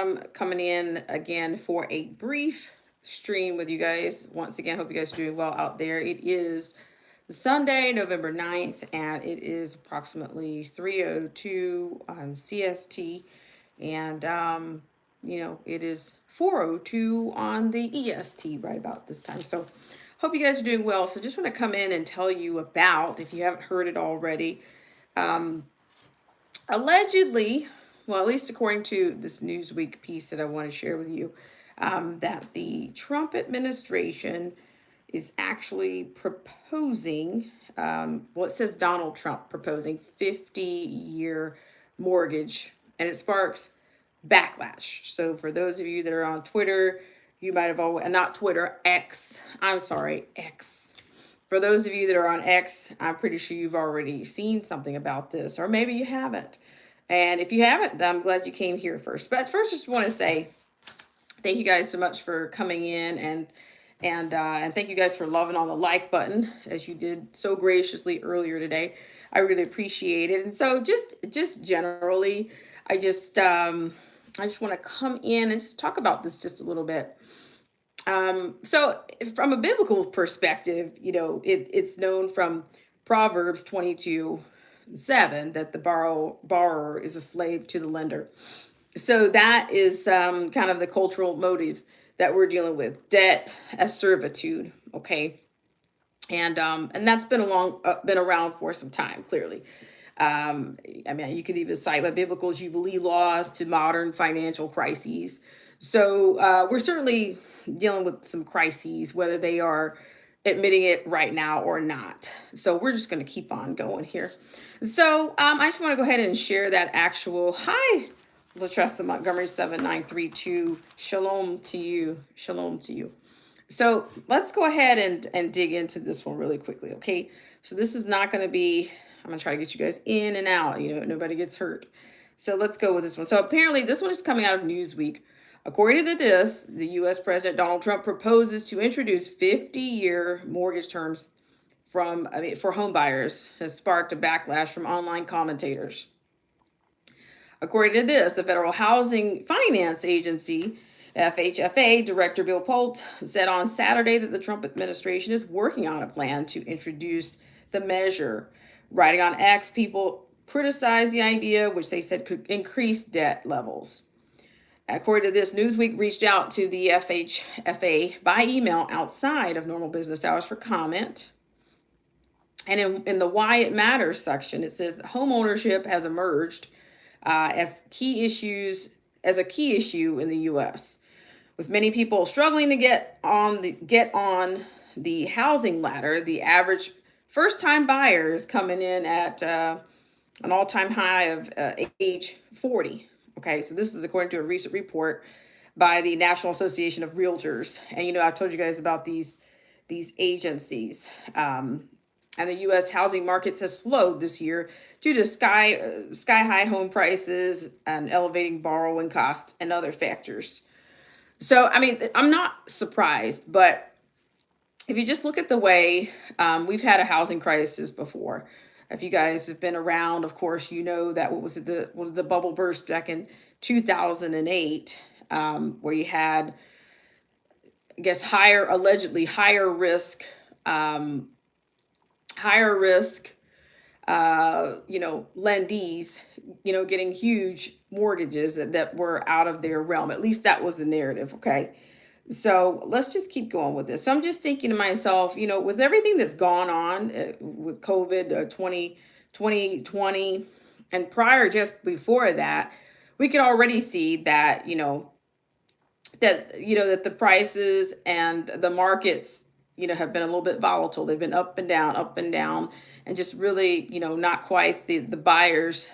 I'm coming in again for a brief stream with you guys. Once again, hope you guys are doing well out there. It is Sunday, November 9th, and it is approximately 3:02 on CST. And, it is 4:02 on the EST right about this time. So, hope you guys are doing well. So, just want to come in and tell you about, if you haven't heard it already, allegedly, well, at least according to this Newsweek piece that I want to share with you, that the Trump administration is actually proposing, well, it says Donald Trump proposing 50-year mortgage, and it sparks backlash. So for those of you that are on Twitter, you might have always, not Twitter, X, I'm sorry, X. For those of you that are on X, I'm pretty sure you've already seen something about this, or maybe you haven't. And if you haven't, I'm glad you came here first. But first, I just want to say thank you guys so much for coming in, and thank you guys for loving on the like button as you did so graciously earlier today. I really appreciate it. And so just generally, I just want to come in and just talk about this just a little bit. So from a biblical perspective, it's known from Proverbs 22:7 that the borrower is a slave to the lender. So that is kind of the cultural motive that we're dealing with: debt as servitude. Okay, and that's been around for some time. Clearly, I mean, you could even cite the biblical jubilee laws to modern financial crises. So we're certainly dealing with some crises, whether they are admitting it right now or not. So we're just going to keep on going here. So I just want to go ahead and share that actual hi, Latressa Montgomery 7932. Shalom to you. Shalom to you. So let's go ahead and dig into this one really quickly. Okay. So this is not going to be, I'm going to try to get you guys in and out, nobody gets hurt. So let's go with this one. So apparently this one is coming out of Newsweek. According to this, the U.S. President Donald Trump proposes to introduce 50-year mortgage terms for home buyers, has sparked a backlash from online commentators. According to this, the Federal Housing Finance Agency, FHFA Director Bill Polt, said on Saturday that the Trump administration is working on a plan to introduce the measure. Writing on X, people criticized the idea, which they said could increase debt levels. According to this, Newsweek reached out to the FHFA by email outside of normal business hours for comment. And in the Why It Matters section, it says that home ownership has emerged as a key issue in the U.S., with many people struggling to get on the housing ladder. The average first-time buyer is coming in at an all-time high of age 40. Okay, so this is according to a recent report by the National Association of Realtors. And I've told you guys about these agencies. And the U.S. housing markets has slowed this year due to sky high home prices and elevating borrowing costs and other factors. So, I mean, I'm not surprised, but if you just look at the way we've had a housing crisis before. If you guys have been around, of course, you know that the bubble burst back in 2008, where you had, I guess, allegedly higher risk, lendees, getting huge mortgages that were out of their realm. At least that was the narrative. Okay. So let's just keep going with this. So I'm just thinking to myself, with everything that's gone on with COVID 2020 and prior, just before that, we could already see that, that the prices and the markets, have been a little bit volatile. They've been up and down, and just really, not quite the buyers,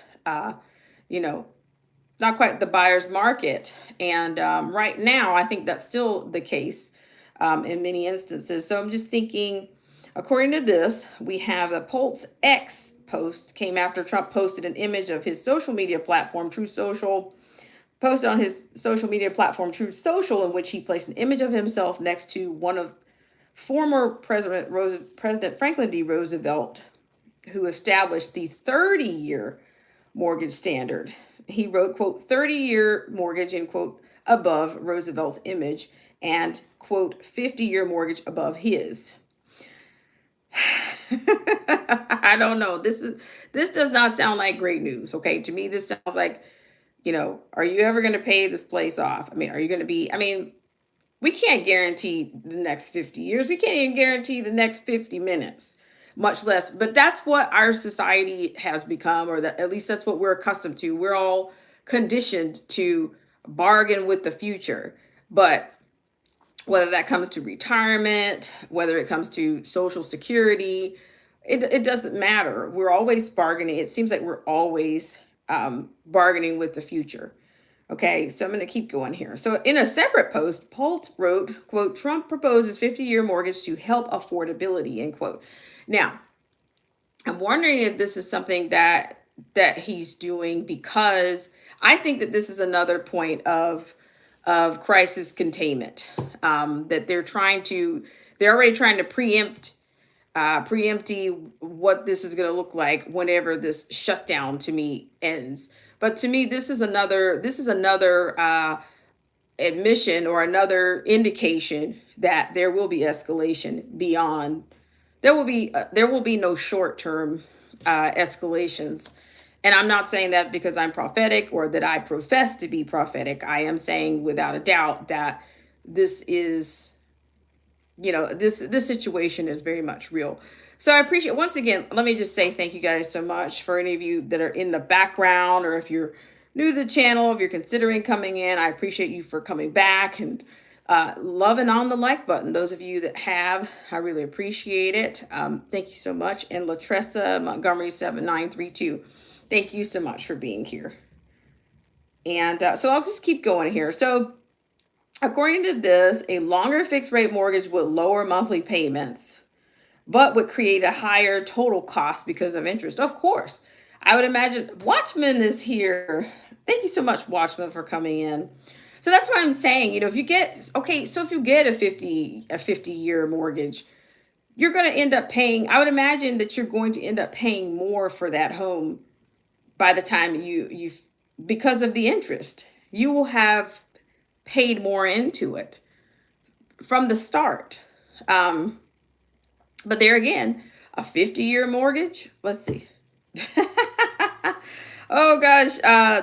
not quite the buyer's market. And right now, I think that's still the case in many instances. So I'm just thinking, according to this, we have a Polt's X post came after Trump posted an image of his social media platform, Truth Social, posted on his social media platform, Truth Social, in which he placed an image of himself next to one of former President Franklin D. Roosevelt, who established the 30-year mortgage standard. He wrote, quote, 30-year mortgage, end quote, above Roosevelt's image, and, quote, 50-year mortgage above his. I don't know. This does not sound like great news. Okay. To me, this sounds like, are you ever going to pay this place off? I mean, are you going to be, I mean, we can't guarantee the next 50 years. We can't even guarantee the next 50 minutes, much less. But that's what our society has become, or that at least that's what we're accustomed to. We're all conditioned to bargain with the future. But whether that comes to retirement, whether it comes to Social Security, it doesn't matter. We're always bargaining. It seems like we're always bargaining with the future. Okay, so I'm going to keep going here. So in a separate post, Polt wrote, quote, Trump proposes 50-year mortgage to help affordability, end quote. Now, I'm wondering if this is something that he's doing, because I think that this is another point of crisis containment, that they're already trying to preempt what this is going to look like whenever this shutdown, to me, ends. But to me, this is another admission, or another indication that there will be escalation beyond. There will be no short term escalations. And I'm not saying that because I'm prophetic or that I profess to be prophetic. I am saying without a doubt that this is, this situation is very much real. So I appreciate, once again, let me just say thank you guys so much. For any of you that are in the background, or if you're new to the channel, if you're considering coming in, I appreciate you for coming back and loving on the like button. Those of you that have, I really appreciate it. Thank you so much. And Latressa Montgomery 7932, thank you so much for being here. And so I'll just keep going here. So according to this, a longer fixed rate mortgage would lower monthly payments, but would create a higher total cost because of interest. Of course, I would imagine. Watchman is here. Thank you so much, Watchman, for coming in. So that's what I'm saying. If you get, if you get a 50-year mortgage, you're going to end up paying, I would imagine that you're going to end up paying more for that home by the time because of the interest. You will have paid more into it from the start. But there again, a 50-year mortgage. Let's see. Oh gosh,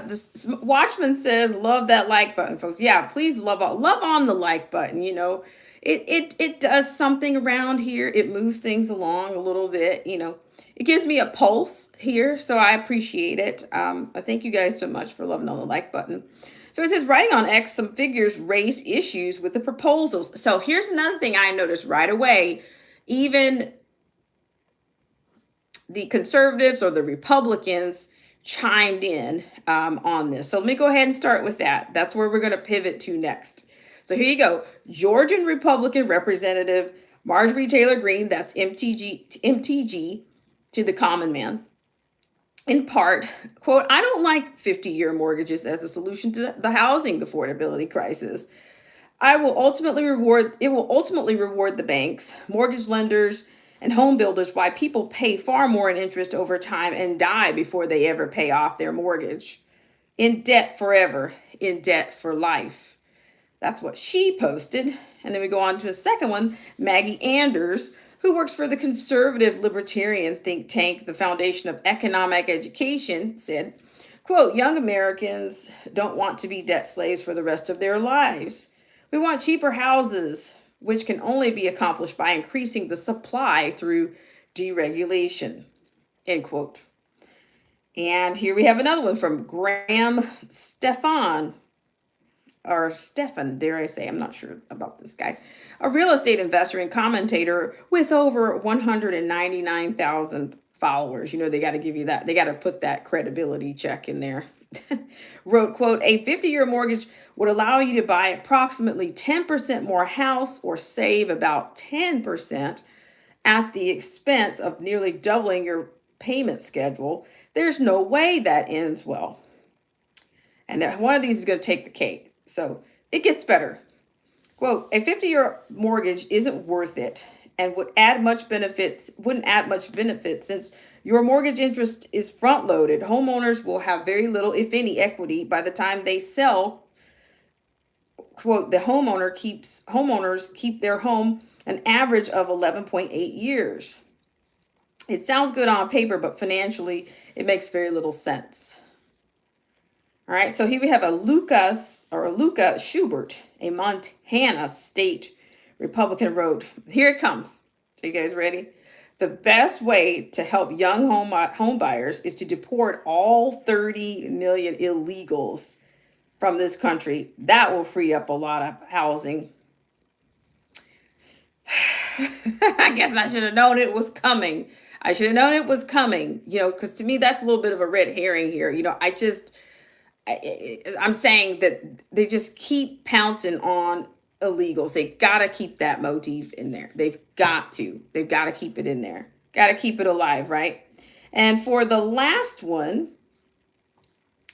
this Watchman says, "Love that like button, folks." Yeah, please love on the like button. It does something around here. It moves things along a little bit. It gives me a pulse here, so I appreciate it. I thank you guys so much for loving on the like button. So it says, writing on X, some figures raised issues with the proposals. So here's another thing I noticed right away. Even the conservatives or the Republicans chimed in on this. So let me go ahead and start with that. That's where we're going to pivot to next. So here you go. Georgian Republican Representative Marjorie Taylor Greene, that's MTG to the common man, in part, quote, I don't like 50-year mortgages as a solution to the housing affordability crisis. It will ultimately reward the banks, mortgage lenders, and home builders, why people pay far more in interest over time and die before they ever pay off their mortgage. In debt forever, in debt for life. That's what she posted. And then we go on to a second one, Maggie Anders, who works for the conservative libertarian think tank, the Foundation of Economic Education, said, quote, young Americans don't want to be debt slaves for the rest of their lives. We want cheaper houses, which can only be accomplished by increasing the supply through deregulation, end quote. And here we have another one from Graham Stefan, dare I say, I'm not sure about this guy, a real estate investor and commentator with over 199,000 followers. They got to give you that. They got to put that credibility check in there. Wrote, quote, a 50-year mortgage would allow you to buy approximately 10% more house or save about 10% at the expense of nearly doubling your payment schedule. There's no way that ends well. And one of these is going to take the cake. So it gets better. Quote, a 50-year mortgage isn't worth it and wouldn't add much benefit since Your mortgage interest is front loaded. Homeowners will have very little, if any, equity by the time they sell. Quote, the homeowners keep their home an average of 11.8 years. It sounds good on paper, but financially, it makes very little sense. All right, so here we have a Luca Schubert, a Montana state Republican, wrote. Here it comes. Are you guys ready? The best way to help young home buyers is to deport all 30 million illegals from this country. That will free up a lot of housing. I guess I should have known it was coming. I should have known it was coming, because to me, that's a little bit of a red herring here. I'm saying that they just keep pouncing on illegals. They got to keep that motif in there. They've got to keep it in there. Got to keep it alive, right? And for the last one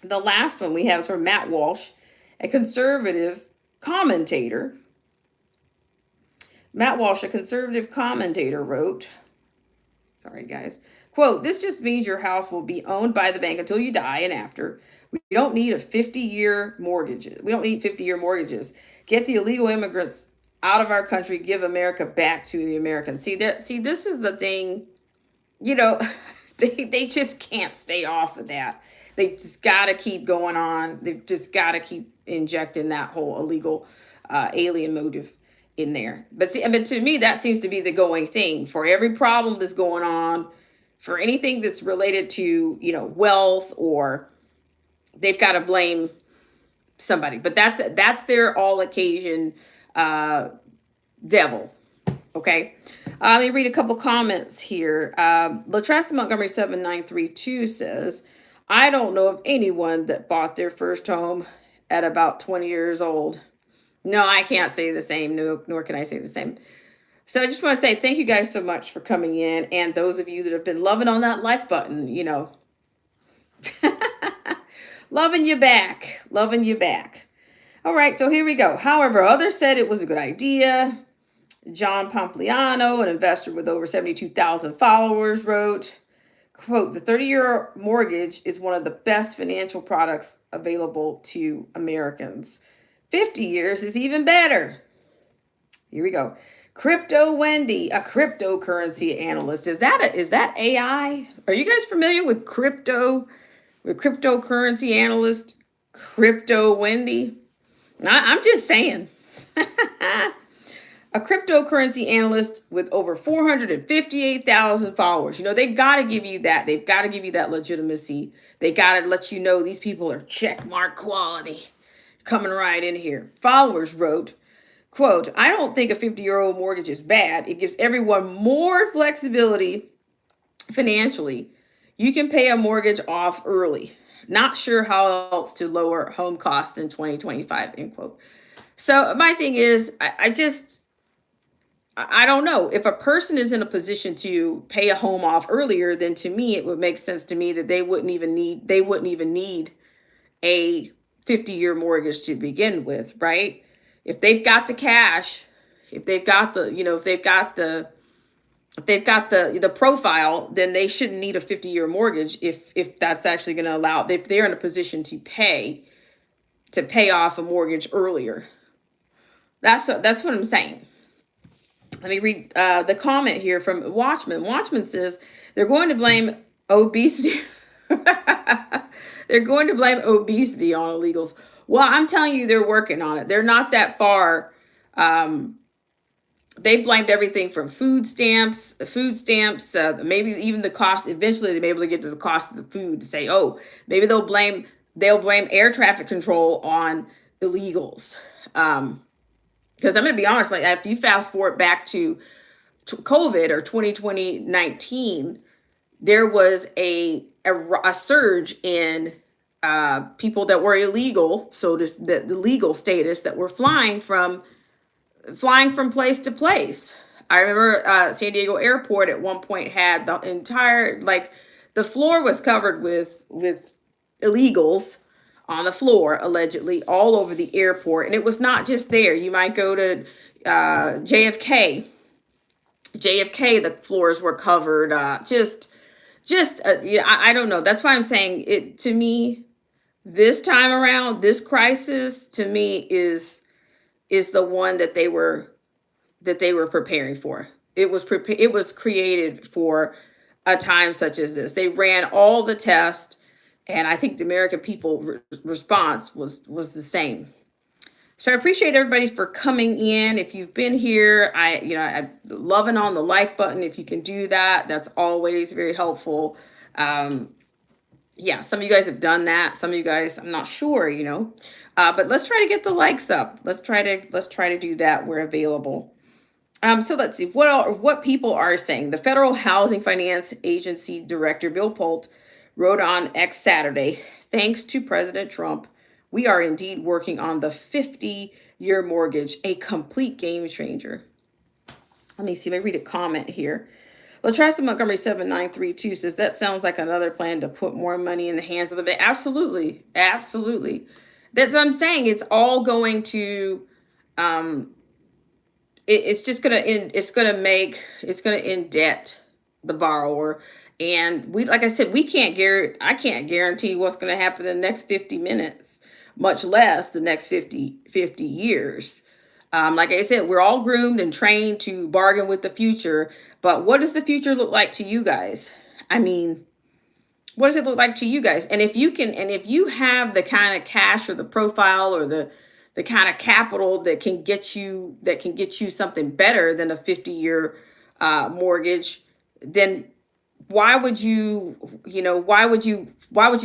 we have is from Matt Walsh, a conservative commentator. Matt Walsh, a conservative commentator, wrote, sorry guys, quote, this just means your house will be owned by the bank until you die and after. We don't need a 50-year mortgage. We don't need 50-year mortgages. Get the illegal immigrants out of our country. Give America back to the Americans. See, this is the thing, they just can't stay off of that. They just got to keep going on. They've just got to keep injecting that whole illegal alien motive in there. But to me, that seems to be the going thing for every problem that's going on, for anything that's related to, wealth, or they've got to blame somebody. But that's their all occasion devil. Okay. Let me read a couple comments here. Latrasta Montgomery 7932 says, I don't know of anyone that bought their first home at about 20 years old. No, I can't say the same, nor can I say the same. So I just want to say thank you guys so much for coming in, and those of you that have been loving on that like button, loving you back. All right, so here we go. However, others said it was a good idea. John Pompliano, an investor with over 72,000 followers, wrote, quote, the 30-year mortgage is one of the best financial products available to Americans. 50 years is even better. Here we go. Crypto Wendy, a cryptocurrency analyst. Is that AI? Are you guys familiar with cryptocurrency analyst Crypto Wendy? I'm just saying. A cryptocurrency analyst with over 458,000 followers. They've got to give you that. They've got to give you that legitimacy. They got to let you know these people are checkmark quality. Coming right in here. Followers wrote, quote, I don't think a 50-year-old mortgage is bad. It gives everyone more flexibility financially. You can pay a mortgage off early. Not sure how else to lower home costs in 2025, end quote. So my thing is, I don't know. If a person is in a position to pay a home off earlier, then to me, it would make sense to me that they wouldn't even need a 50-year mortgage to begin with, right? If they've got the cash, if they've got the profile, then they shouldn't need a 50-year mortgage if that's actually going to allow, if they're in a position to pay off a mortgage earlier. That's what I'm saying. Let me read the comment here from Watchman. Watchman says they're going to blame obesity. They're going to blame obesity on illegals. Well, I'm telling you, they're working on it. They're not that far. They blamed everything from food stamps, maybe even the cost. Eventually, they may be able to get to the cost of the food to say, oh, maybe they'll blame air traffic control on illegals. Because I'm going to be honest, if you fast forward back to COVID or 2019, there was a surge in people that were illegal, so the legal status, that were flying from place to place. I remember San Diego Airport at one point had the entire, the floor was covered with illegals on the floor, allegedly, all over the airport. And it was not just there. You might go to JFK. The floors were covered, just just yeah, I don't know. That's why I'm saying it to me this time around. This crisis to me is the one that they were preparing for. It was created for a time such as this. They ran all the tests, and I think the American people response was the same. So I appreciate everybody for coming in. If you've been here, I'm loving on the like button. If you can do that, that's always very helpful. Um, yeah, some of you guys have done that. Some of you guys, I'm not sure, but let's try to get the likes up. Let's try to do that where available. So let's see what people are saying. The Federal Housing Finance Agency Director Bill Polt wrote on X Saturday, thanks to President Trump, we are indeed working on the 50-year mortgage, a complete game changer. Let me see, let me read a comment here. Latressa Montgomery 7932 says that sounds like another plan to put more money in the hands of the bank. Absolutely, absolutely. That's what I'm saying. It's all going to it's just gonna it's gonna indebt the borrower. And we, like I said, I can't guarantee what's gonna happen in the next 50 minutes, much less the next 50 years. Like I said, we're all groomed and trained to bargain with the future, but what does the future look like to you guys? I mean, what does it look like to you guys? And if you have the kind of cash or the profile or the kind of capital that can get you something better than a 50-year mortgage, then why would you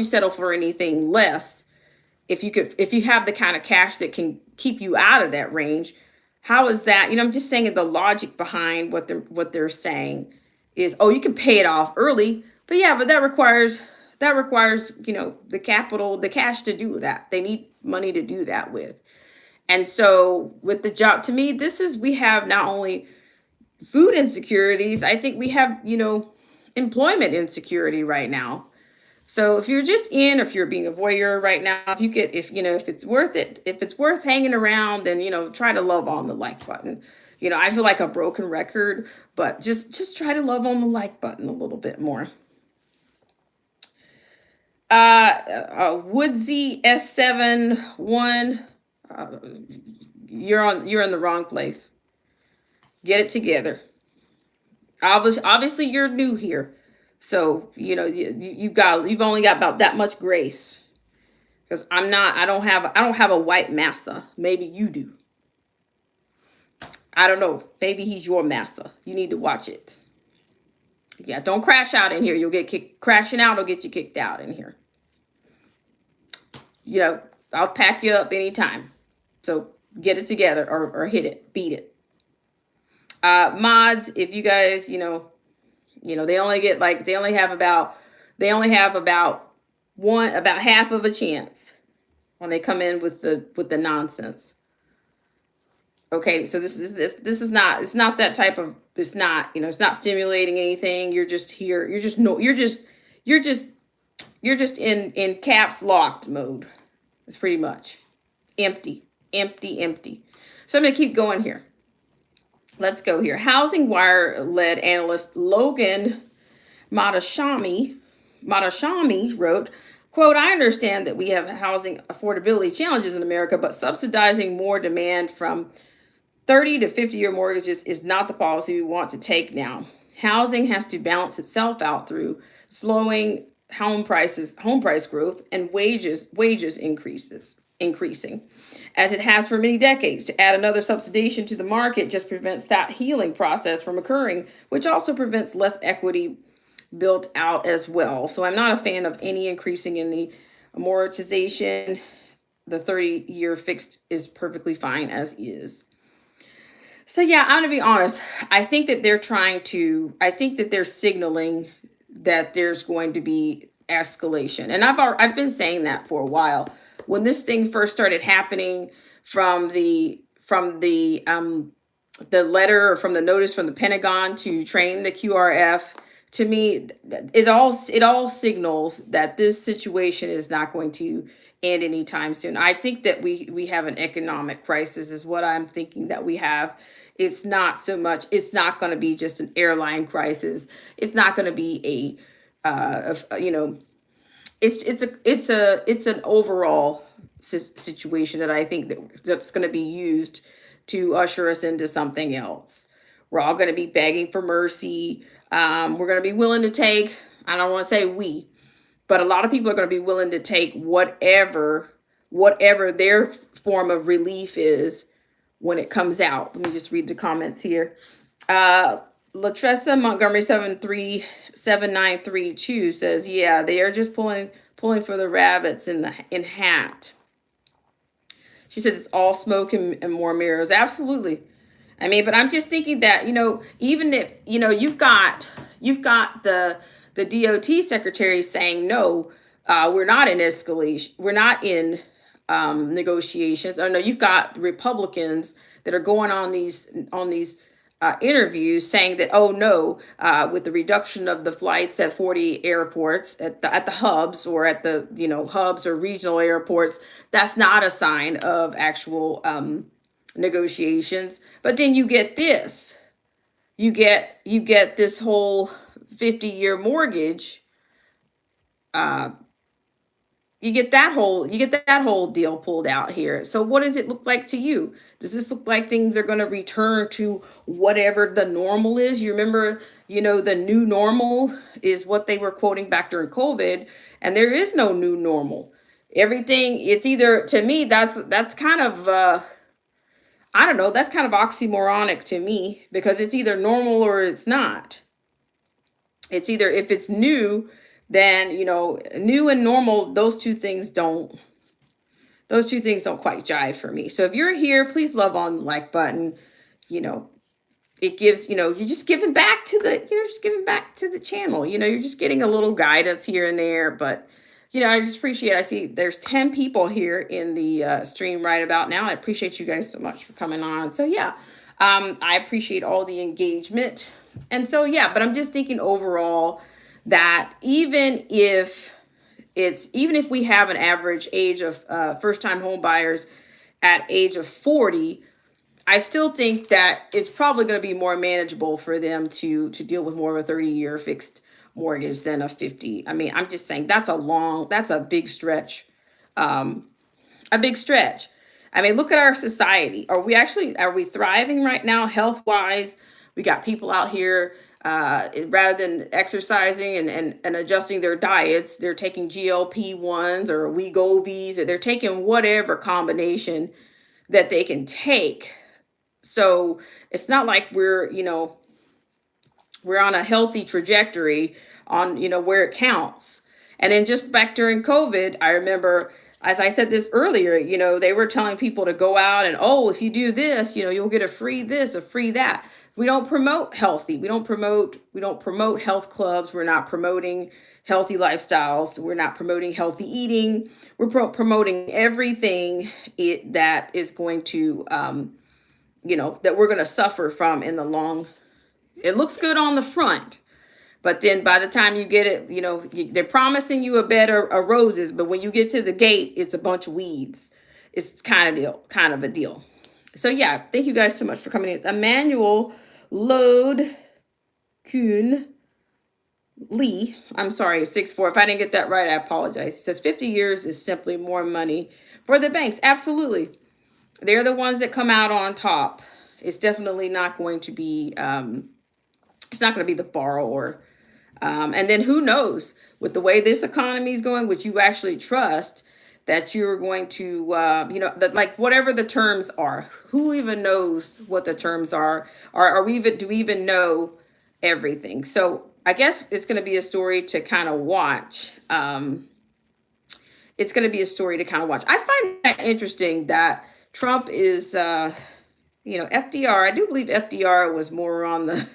settle for anything less if you have the kind of cash that can keep you out of that range? How is that? I'm just saying the logic behind what they're saying is, oh, you can pay it off early, but yeah, but that requires the capital, the cash to do that. They need money to do that with. And so with the job, to me, we have not only food insecurities, I think we have, employment insecurity right now. So if you're just if you're being a voyeur right now, if it's worth it, if it's worth hanging around, then, try to love on the like button. I feel like a broken record, but just try to love on the like button a little bit more. Woodsy S71, you're in the wrong place. Get it together. Obviously you're new here. So, you've only got about that much grace. Because I don't have a white massa. Maybe you do. I don't know. Maybe he's your massa. You need to watch it. Yeah, don't crash out in here. You'll get kicked. Crashing out will get you kicked out in here. I'll pack you up anytime. So get it together or hit it, beat it. Mods, if you guys, they only have about half of a chance when they come in with the nonsense. Okay, so this is not, it's not that type of, it's not stimulating anything. You're just here. You're just in caps locked mode. It's pretty much empty. So I'm going to keep going here. Let's go here. Housing Wire-led analyst Logan Matashami wrote, quote, I understand that we have housing affordability challenges in America, but subsidizing more demand from 30 to 50-year mortgages is not the policy we want to take now. Housing has to balance itself out through slowing home price growth and wages increasing, as it has for many decades. To add another subsidization to the market just prevents that healing process from occurring, which also prevents less equity built out as well. So I'm not a fan of any increasing in the amortization. The 30-year fixed is perfectly fine as is. So yeah, I'm gonna be honest. I think that they're signaling that there's going to be escalation. And I've been saying that for a while. When this thing first started happening, from the letter or from the notice from the Pentagon to train the QRF, to me, it all signals that this situation is not going to end anytime soon. I think that we have an economic crisis is what I'm thinking that we have. It's not going to be just an airline crisis. It's not going to be of it's an overall situation that I think that's going to be used to usher us into something else. We're all going to be begging for mercy. We're going to be willing to take. I don't want to say we, but a lot of people are going to be willing to take whatever their form of relief is when it comes out. Let me just read the comments here. Latressa Montgomery 737932 says, yeah, they are just pulling for the rabbits in hat. She said it's all smoke and more mirrors. Absolutely. I mean, but I'm just thinking that, even if, you've got the DOT secretary saying, no, we're not in escalation. We're not in negotiations. Or no, you've got Republicans that are going on these interviews saying that, oh no, with the reduction of the flights at 40 airports at the hubs, or at the hubs or regional airports, that's not a sign of actual negotiations. But then you get this, you get this whole 50-year mortgage. You get that whole deal pulled out here. So what does it look like to you? Does this look like things are going to return to whatever the normal is? You remember, the new normal is what they were quoting back during COVID, and there is no new normal. Everything, it's either, to me, that's kind of I don't know, that's kind of oxymoronic to me, because it's either normal or it's not. It's either, if it's new, then new and normal, those two things don't quite jive for me. So if you're here, please love on the like button. It gives, you're just giving back to the channel. You're just getting a little guidance here and there. But I just appreciate, I see there's 10 people here in the stream right about now. I appreciate you guys so much for coming on. So yeah, I appreciate all the engagement. And so yeah, but I'm just thinking overall that even if we have an average age of first-time home buyers at age of 40, I still think that it's probably going to be more manageable for them to deal with more of a 30-year fixed mortgage than a 50. I mean, I'm just saying that's a big stretch. A big stretch. I mean, look at our society. Are we thriving right now health-wise? We got people out here, rather than exercising and adjusting their diets, they're taking GLP-1s or Wegovy's, or they're taking whatever combination that they can take. So it's not like we're on a healthy trajectory on, where it counts. And then just back during COVID, I remember, as I said this earlier, they were telling people to go out and, oh, if you do this, you'll get a free this, a free that. We don't promote healthy. We don't promote health clubs. We're not promoting healthy lifestyles. We're not promoting healthy eating. We're promoting everything that is going to, that we're going to suffer from in the long. It looks good on the front, but then by the time you get it, they're promising you a bed of roses, but when you get to the gate, it's a bunch of weeds. It's kind of a deal. So yeah, thank you guys so much for coming in. Emmanuel Lode Kuhn Lee, I'm sorry, 6'4". If I didn't get that right, I apologize. He says 50 years is simply more money for the banks. Absolutely. They're the ones that come out on top. It's definitely not going to be, it's not going to be the borrower. And then who knows, with the way this economy is going, would you actually trust that you're going to, like whatever the terms are, who even knows what the terms are, or do we even know everything? So I guess it's going to be a story to kind of watch. It's going to be a story to kind of watch. I find that interesting that Trump is, FDR. I do believe FDR was more on the,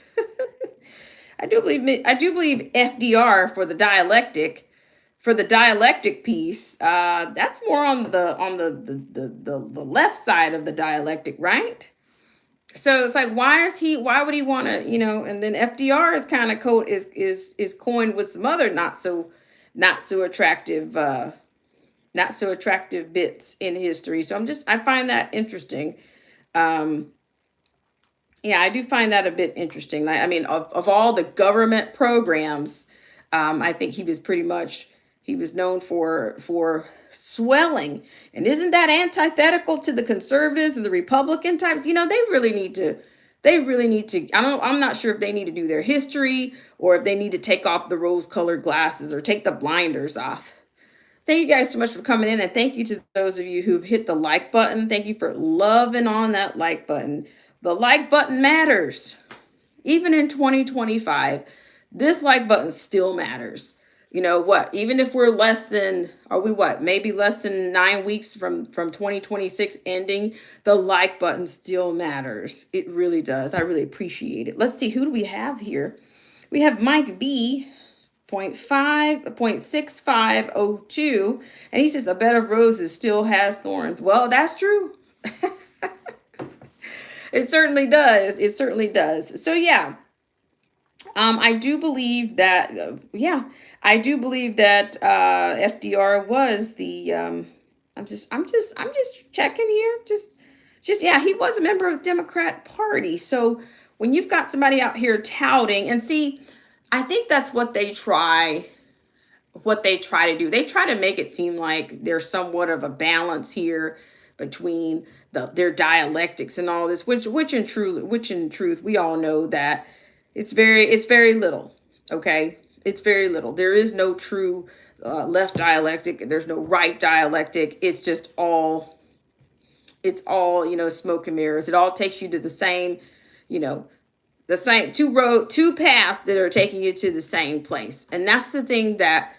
I do believe FDR for the dialectic piece, that's more on the left side of the dialectic, right? So it's like, why would he want to, and then FDR is kind of is coined with some other not so attractive bits in history. So I find that interesting. Yeah, I do find that a bit interesting. I mean, of all the government programs I think he was known for swelling. And isn't that antithetical to the conservatives and the Republican types? They really need to, I'm not sure if they need to do their history or if they need to take off the rose colored glasses or take the blinders off. Thank you guys so much for coming in, and thank you to those of you who've hit the like button. Thank you for loving on that like button. The like button matters. Even in 2025, this like button still matters. You know what? Even if we're maybe less than 9 weeks from 2026 ending, the like button still matters. It really does. I really appreciate it. Let's see, who do we have here? We have Mike B. 0.6502, and he says a bed of roses still has thorns. Well, that's true. It certainly does. It certainly does. So yeah, I do believe that. I do believe that FDR was the. I'm just checking here. Yeah, he was a member of the Democrat Party. So when you've got somebody out here touting, and see, I think that's what they try to do. They try to make it seem like there's somewhat of a balance here between their dialectics and all this, which in truth we all know that it's very little. Okay, it's very little. There is no true left dialectic. There's no right dialectic. It's all smoke and mirrors. It all takes you to the same, the same two paths that are taking you to the same place. And that's the thing that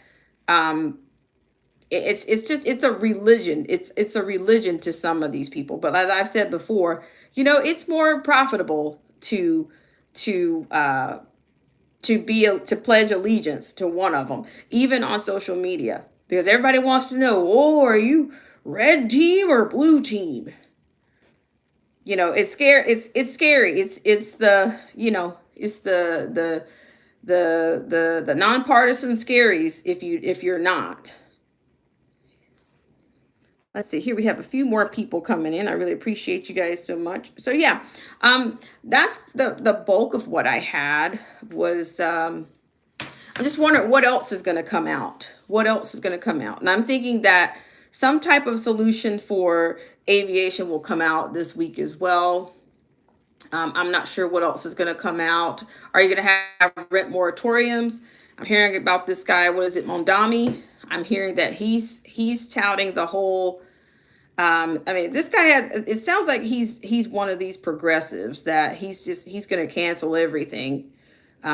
it's a religion. It's a religion to some of these people. But as I've said before, it's more profitable to pledge allegiance to one of them, even on social media, because everybody wants to know, oh, are you red team or blue team? It's scary. It's scary. It's the nonpartisan scaries if you're not. Let's see, here we have a few more people coming in. I really appreciate you guys so much. So yeah, that's the bulk of what I had was, I'm just wondering what else is going to come out. What else is going to come out? And I'm thinking that some type of solution for aviation will come out this week as well. I'm not sure what else is going to come out. Are you going to have rent moratoriums? I'm hearing about this guy. What is it, Mondami? I'm hearing that he's touting the whole. This guy it sounds like he's one of these progressives that he's going to cancel everything.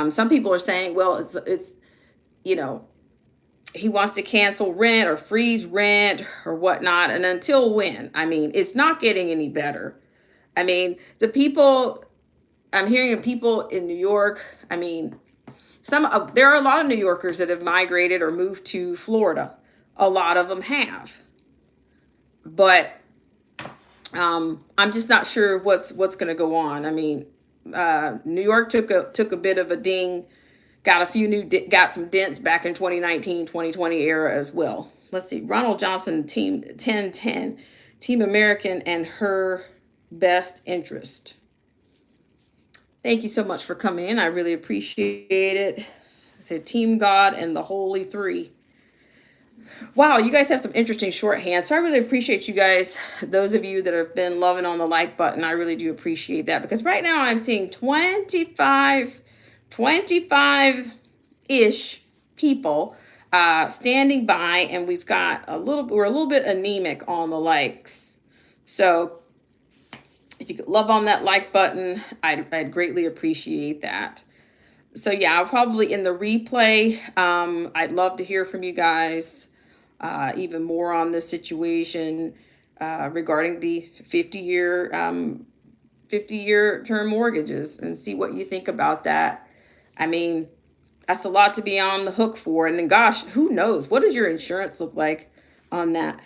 Some people are saying, well, it's he wants to cancel rent or freeze rent or whatnot. And until when? It's not getting any better. I'm hearing people in New York. There are a lot of New Yorkers that have migrated or moved to Florida. A lot of them have. But I'm just not sure what's going to go on. New York took a bit of a ding. Got some dents back in 2019, 2020 era as well. Let's see. Ronald Johnson, Team 1010, Team American and her best interest. Thank you so much for coming in. I really appreciate it. I said Team God and the Holy Three. Wow, you guys have some interesting shorthand. So I really appreciate you guys. Those of you that have been loving on the like button, I really do appreciate that, because right now I'm seeing 25-ish people standing by, and we're a little bit anemic on the likes. So if you could love on that like button, I'd greatly appreciate that. So yeah, I'll probably in the replay, I'd love to hear from you guys even more on this situation regarding the 50-year term mortgages, and see what you think about that. That's a lot to be on the hook for. And then gosh, who knows? What does your insurance look like on that?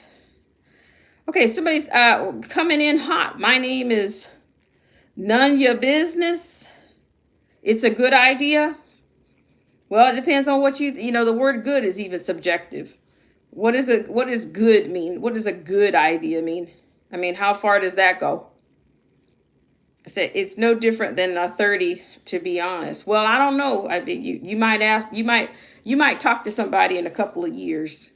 Okay, somebody's coming in hot. My name is None Your Business. It's a good idea. Well, it depends on what the word good is even subjective. What does good mean? What does a good idea mean? How far does that go? I said it's no different than a 30, to be honest. Well, I don't know. I mean, you might ask, you might talk to somebody in a couple of years.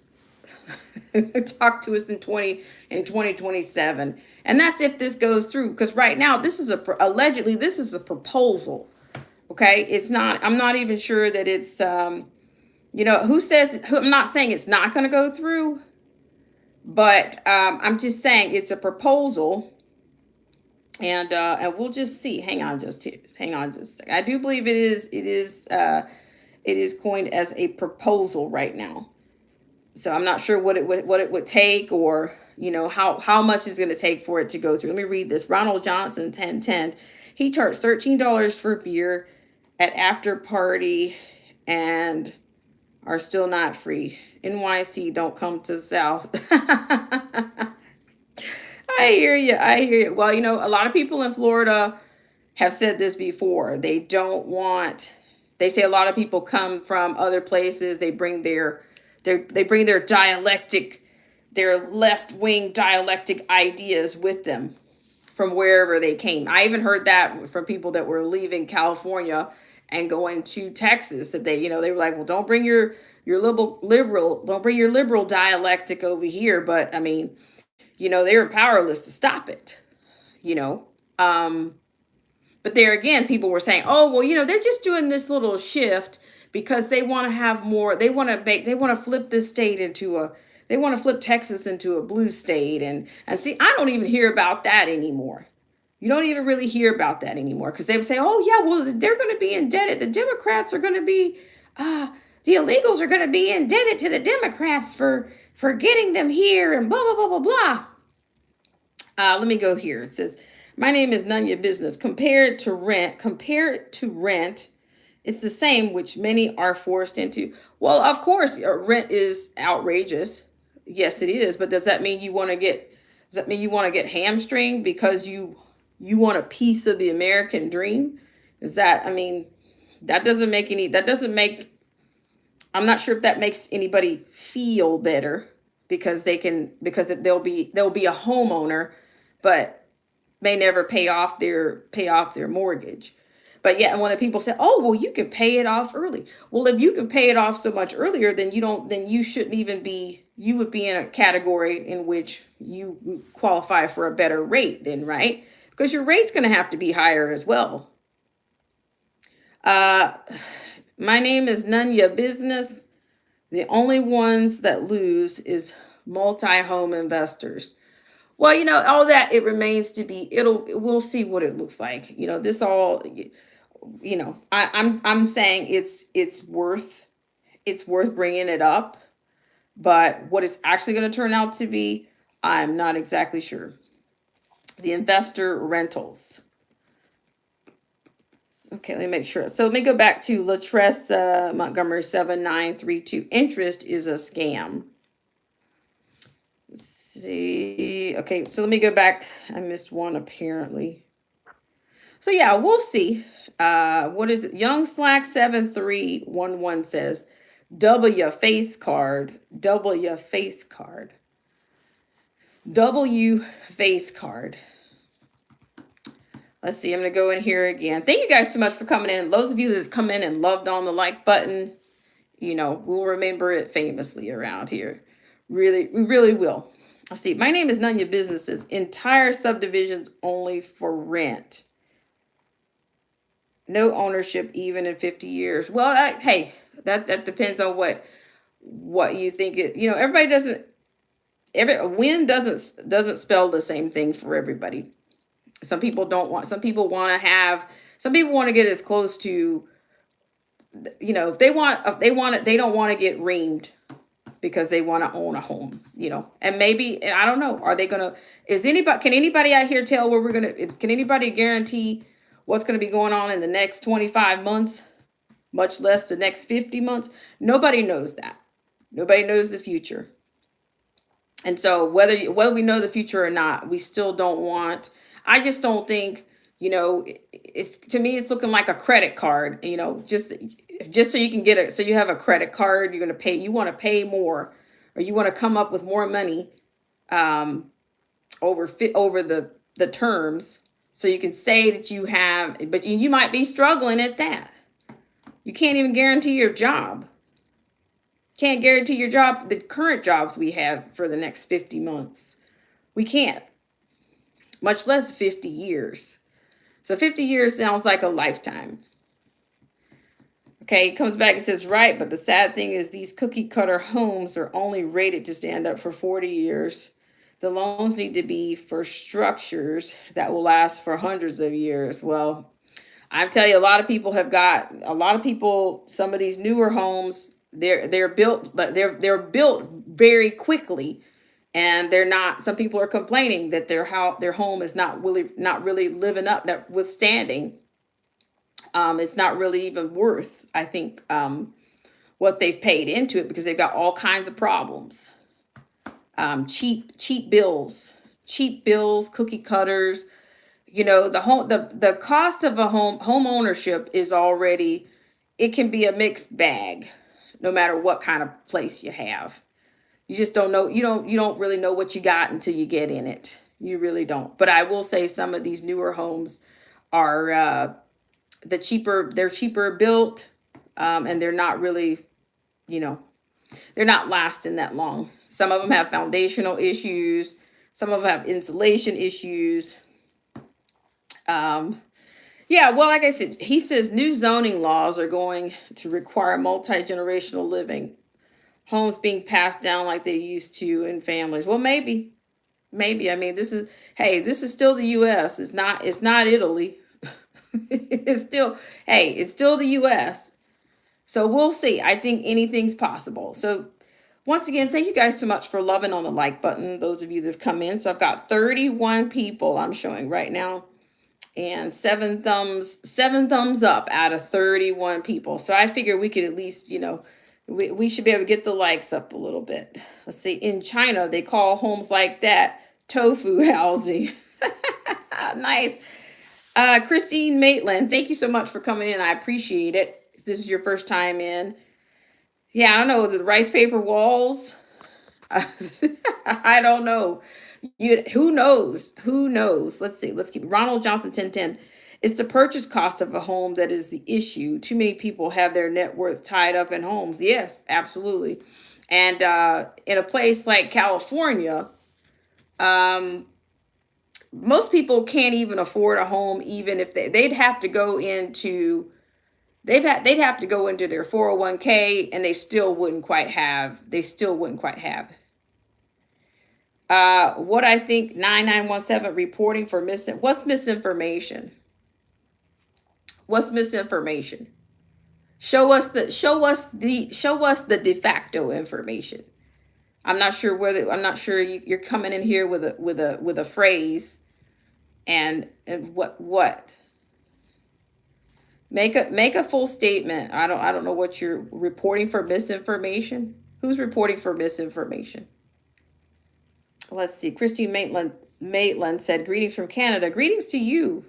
Talk to us in 2027. And that's if this goes through, because right now this is allegedly this is a proposal. Okay? It's not, I'm not even sure that it's who says, I'm not saying it's not going to go through, but I'm just saying it's a proposal. And we'll just see. Hang on just here. Hang on just a second. I do believe it is coined as a proposal right now. So I'm not sure what it would take, or how much is going to take for it to go through. Let me read this. Ronald Johnson 1010. He charged $13 for beer at after party and are still not free. NYC, don't come to South. I hear you. I hear you. Well, a lot of people in Florida have said this before. They say a lot of people come from other places. They bring their dialectic, their left-wing dialectic ideas with them from wherever they came. I even heard that from people that were leaving California and going to Texas, that they were like, well, don't bring your liberal, don't bring your liberal dialectic over here. But I mean, they were powerless to stop it, you know. Um, but there again, people were saying, oh, well, they're just doing this little shift because they want to have more, they want to flip this state they want to flip Texas into a blue state. And see, I don't even hear about that anymore. You don't even really hear about that anymore, because they would say, oh, yeah, well, they're going to be indebted. The Democrats are going to be, the illegals are going to be indebted to the Democrats for getting them here and blah, blah, blah, blah, blah. Let me go here. It says, my name is none your business. Compare it to rent, it's the same, which many are forced into. Well, of course, rent is outrageous. Yes, it is. But does that mean you want to get hamstringed because you want a piece of the American dream? I mean, that doesn't make, I'm not sure if that makes anybody feel better, because they'll be a homeowner, but may never pay off their mortgage. But yeah, and when the people say, "Oh, well, you can pay it off early," well, if you can pay it off so much earlier, then you shouldn't even be. You would be in a category in which you qualify for a better rate, then, right? Because your rate's going to have to be higher as well. My name is none your business. The only ones that lose is multi-home investors. Well, all that, it remains to be. We'll see what it looks like. This all. I'm saying it's worth bringing it up, but what it's actually going to turn out to be, I'm not exactly sure. The investor rentals. Okay, let me make sure. So let me go back to Latress Montgomery 7932. Interest is a scam. Let's see. Okay, so let me go back. I missed one apparently. So yeah, we'll see. What is it? Young Slack 7311 says, double your face card. Double your face card. W face card. Let's see. I'm going to go in here again. Thank you guys so much for coming in. Those of you that have come in and loved on the like button, we'll remember it famously around here. Really, we really will. Let's see. My name is none your businesses. Entire subdivisions only for rent. No ownership even in 50 years. Well, hey, that depends on what you think it. Everybody doesn't. A win doesn't spell the same thing for everybody. Some people don't want. Some people want to get as close to. They don't want to get reamed because they want to own a home. And maybe, I don't know. Are they gonna? Can anybody out here tell where we're gonna? Can anybody guarantee what's going to be going on in the next 25 months, much less the next 50 months? Nobody knows that. Nobody knows the future. And so whether we know the future or not, we still don't want, I just don't think, it's, to me, it's looking like a credit card, just so you can so you have a credit card, you want to pay more, or you want to come up with more money over the terms. So you can say that you have, but you might be struggling at that. You can't even guarantee your job. Can't guarantee your job, the current jobs we have for the next 50 months. We can't, much less 50 years. So 50 years sounds like a lifetime. Okay, it comes back and says, right, but the sad thing is these cookie cutter homes are only rated to stand up for 40 years. The loans need to be for structures that will last for hundreds of years. Well, I tell you, a lot of people, some of these newer homes, they're built very quickly, and they're not, some people are complaining that their home is not really living up, not withstanding. It's not really even worth, I think, what they've paid into it, because they've got all kinds of problems. Cheap bills, cookie cutters. The cost of a home ownership is already, it can be a mixed bag, no matter what kind of place you have. You just don't know. You don't really know what you got until you get in it. You really don't. But I will say some of these newer homes are they're cheaper built, and they're not really, you know, they're not lasting that long. Some of them have foundational issues. Some of them have insulation issues. Yeah, well, like I said, he says new zoning laws are going to require multi-generational living, homes being passed down like they used to in families. Well, maybe. I mean, this is still the U.S. It's not Italy. It's still, hey, it's still the U.S. So we'll see. I think anything's possible. So once again, thank you guys so much for loving on the like button. Those of you that have come in. So I've got 31 people I'm showing right now, and seven thumbs up out of 31 people. So I figure we could at least, we should be able to get the likes up a little bit. Let's see. In China, they call homes like that tofu housing. Nice. Christine Maitland, thank you so much for coming in. I appreciate it. If this is your first time in. Yeah, I don't know. The rice paper walls. I don't know. Who knows? Who knows? Let's see. Let's keep Ronald Johnson 1010. It's the purchase cost of a home that is the issue. Too many people have their net worth tied up in homes. Yes, absolutely. And in a place like California, most people can't even afford a home, even if they'd have to go into they'd have to go into their 401k, and they still wouldn't quite have. What I think 9917 reporting for what's misinformation? What's misinformation? Show us the de facto information. I'm not sure you're coming in here with a phrase, and what make a full statement. I don't know what you're reporting for misinformation. Who's reporting for misinformation? Let's see. Christine Maitland said, greetings from Canada. Greetings to you.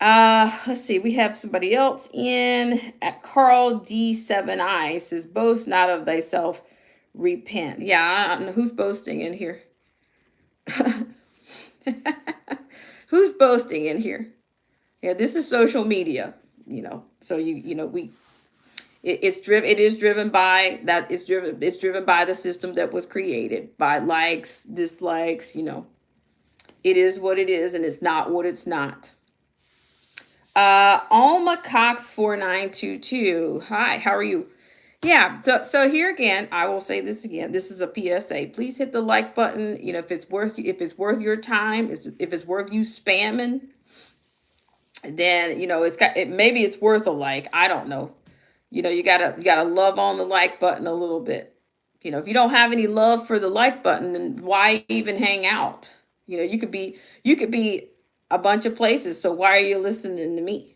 Let's see. We have somebody else in at Carl D7I says, boast not of thyself, repent. Yeah, I don't know who's boasting in here. Who's boasting in here? Yeah, this is social media, so it is driven by that. It's driven by the system that was created by likes, dislikes. It is what it is, and it's not what it's not. Alma Cox 4922. Hi, how are you? Yeah, so here again, I will say this again. This is a PSA. Please hit the like button. If it's worth your time, if it's worth you spamming, then maybe it's worth a like. I don't know. You gotta love on the like button a little bit. If you don't have any love for the like button, then why even hang out? You could be a bunch of places. So why are you listening to me?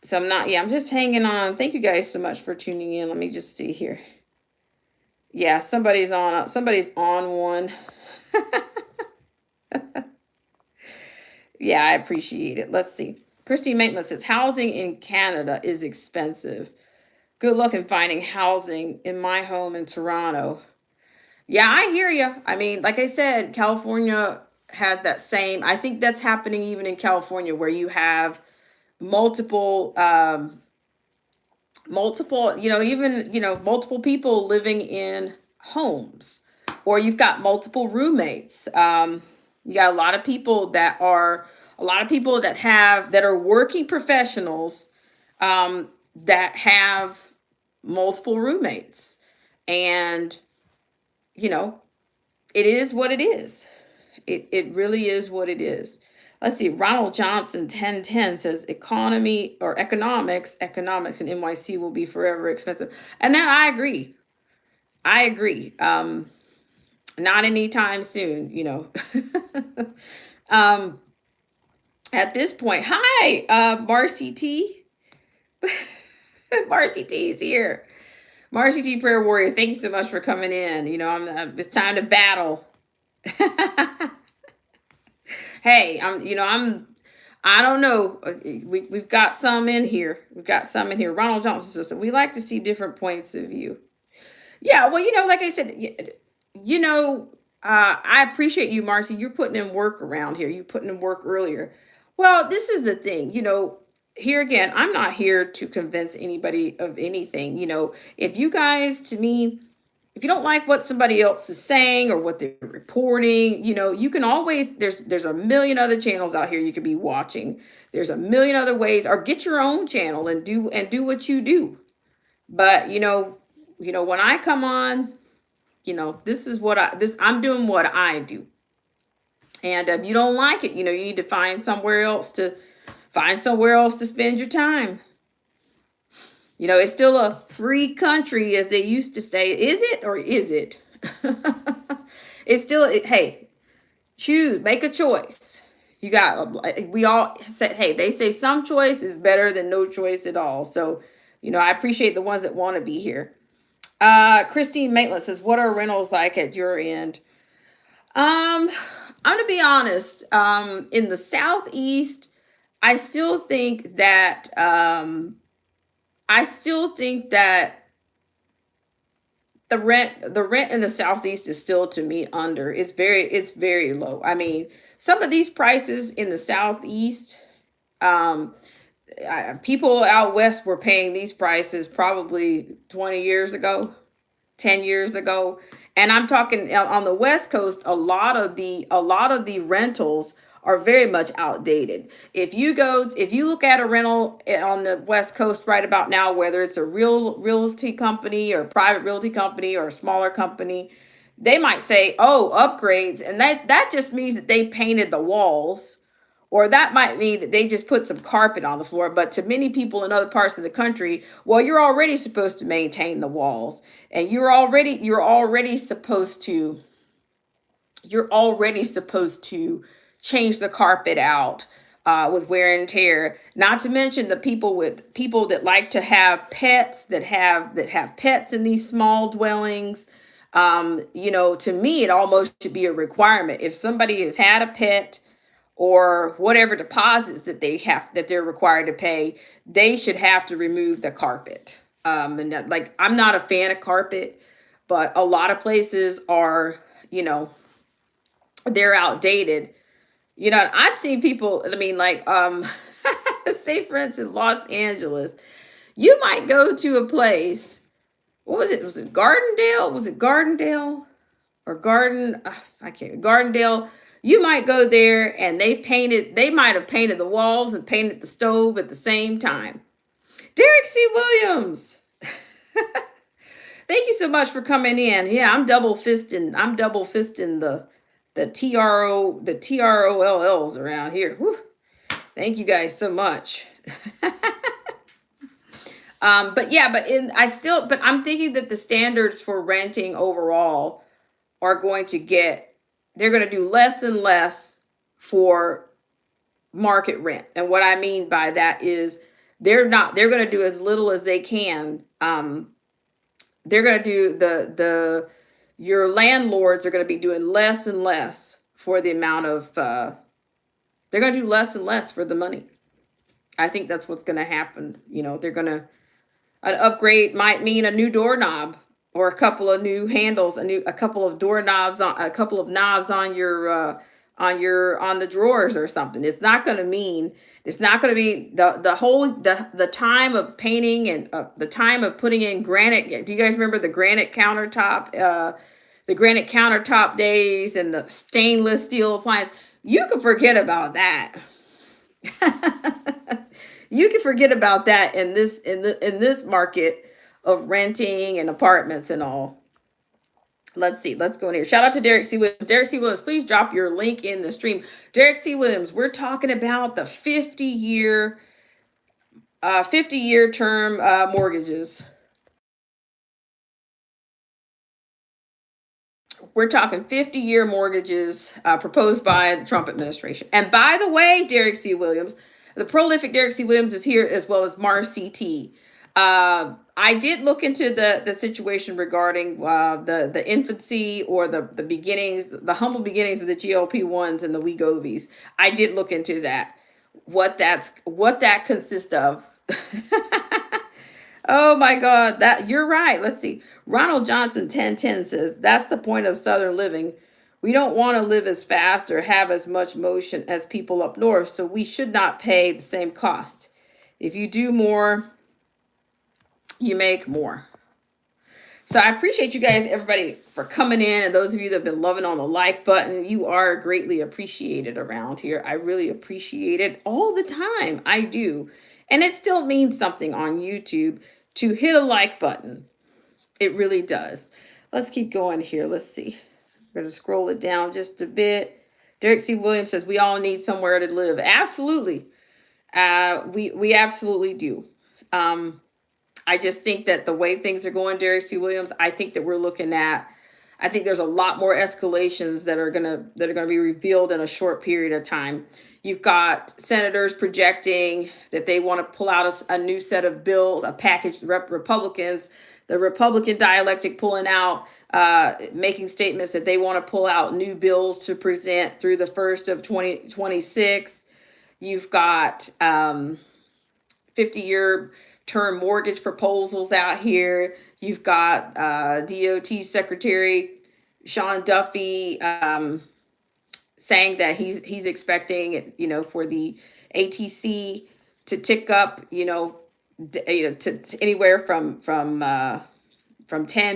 So I'm just hanging on. Thank you guys so much for tuning in. Let me just see here. Yeah, somebody's on one. Yeah, I appreciate it. Let's see. Christine Maitland says, housing in Canada is expensive. Good luck in finding housing in my home in Toronto. Yeah, I hear you. I mean, like I said, California has that same. I think that's happening even in California, where you have multiple multiple, even, multiple people living in homes, or you've got multiple roommates. You got a lot of people that are working professionals, that have multiple roommates. And, you know, it is what it is. It really is what it is. Let's see. Ronald Johnson 1010 says economy or economics in NYC will be forever expensive. And now I agree. I agree. Not anytime soon. um, at this point, hi, Marcy T. Marcy T is here. Marcy T Prayer Warrior, thank you so much for coming in. It's time to battle. Hey, I don't know. We've got some in here. Ronald Johnson says we like to see different points of view. Yeah, well, like I said, I appreciate you, Marcy. You're putting in work around here. You putting in work earlier. Well, this is the thing. Here again, I'm not here to convince anybody of anything. If you guys, to me, if you don't like what somebody else is saying or what they're reporting, you can always, there's a million other channels out here you could be watching. There's a million other ways, or get your own channel and do what you do. But when I come on, this is I'm doing what I do. And if you don't like it, you need to find somewhere else to spend your time. It's still a free country, as they used to say. Is it, or is it? It's still, hey, choose, make a choice. We all said, hey, they say some choice is better than no choice at all. So, I appreciate the ones that want to be here. Christine Maitland says, what are rentals like at your end? I'm going to be honest. In the Southeast, I still think that, the rent in the Southeast is still, to me, under. It's very low. I mean, some of these prices in the Southeast, people out west were paying these prices probably 20 years ago, 10 years ago. And I'm talking on the West Coast, a lot of the rentals are very much outdated. If you look at a rental on the West Coast right about now, whether it's a realty company or private realty company or a smaller company, they might say, oh, upgrades. And that just means that they painted the walls, or that might mean that they just put some carpet on the floor. But to many people in other parts of the country, well, you're already supposed to maintain the walls, and you're already supposed to change the carpet out with wear and tear. Not to mention the people that like to have pets, that have pets in these small dwellings. To me, it almost should be a requirement. If somebody has had a pet, or whatever deposits that they're required to pay, they should have to remove the carpet. And that, like, I'm not a fan of carpet, but a lot of places are, they're outdated. I've seen people, I mean, like, say for instance, Los Angeles, you might go to a place, what was it? Was it Gardendale? Or Gardendale? You might go there and they might have painted the walls and painted the stove at the same time. Derek C. Williams. Thank you so much for coming in. Yeah, I'm double fisting the TROLLs around here. Whew. Thank you guys so much. But I'm thinking that the standards for renting overall are they're going to do less and less for market rent. And what I mean by that is they're going to do as little as they can. They're going to do your landlords are going to be doing less and less for the amount of, they're going to do less and less for the money. I think that's what's going to happen. An upgrade might mean a new doorknob, or a couple of new handles, a couple of knobs on your on the drawers or something. It's not going to be the time of painting and the time of putting in granite. Do you guys remember the granite countertop days and the stainless steel appliance? You can forget about that. You can forget about that in this market of renting and apartments and all. Let's see. Let's go in here. Shout out to Derek C. Williams. Derek C. Williams, please drop your link in the stream. Derek C. Williams, we're talking about the 50-year term mortgages. We're talking 50-year mortgages proposed by the Trump administration. And by the way, Derek C. Williams, the prolific Derek C. Williams is here, as well as Marcy T. I did look into the situation regarding the infancy or the beginnings, the humble beginnings of the GLP-1s and the Wegovies. I did look into that, what that consists of. Oh my God, that you're right. Let's see. Ronald Johnson 1010 says that's the point of Southern living. We don't want to live as fast or have as much motion as people up north, so we should not pay the same cost. If you do more, you make more. So I appreciate you guys, everybody, for coming in, and those of you that have been loving on the like button. You are greatly appreciated around here. I really appreciate it all the time. I do. And it still means something on YouTube to hit a like button. It really does. Let's keep going here. Let's see. We're going to scroll it down just a bit. Derek C. Williams says we all need somewhere to live. Absolutely. We absolutely do. I just think that the way things are going, Derek C. Williams, I think there's a lot more escalations that are gonna be revealed in a short period of time. You've got senators projecting that they want to pull out a new set of bills, a package. Republicans, the Republican dialectic pulling out, making statements that they want to pull out new bills to present through the first of 2026. You've got 50-year term mortgage proposals out here. You've got DOT Secretary Sean Duffy saying that he's expecting, for the ATC to tick up, to anywhere from 10,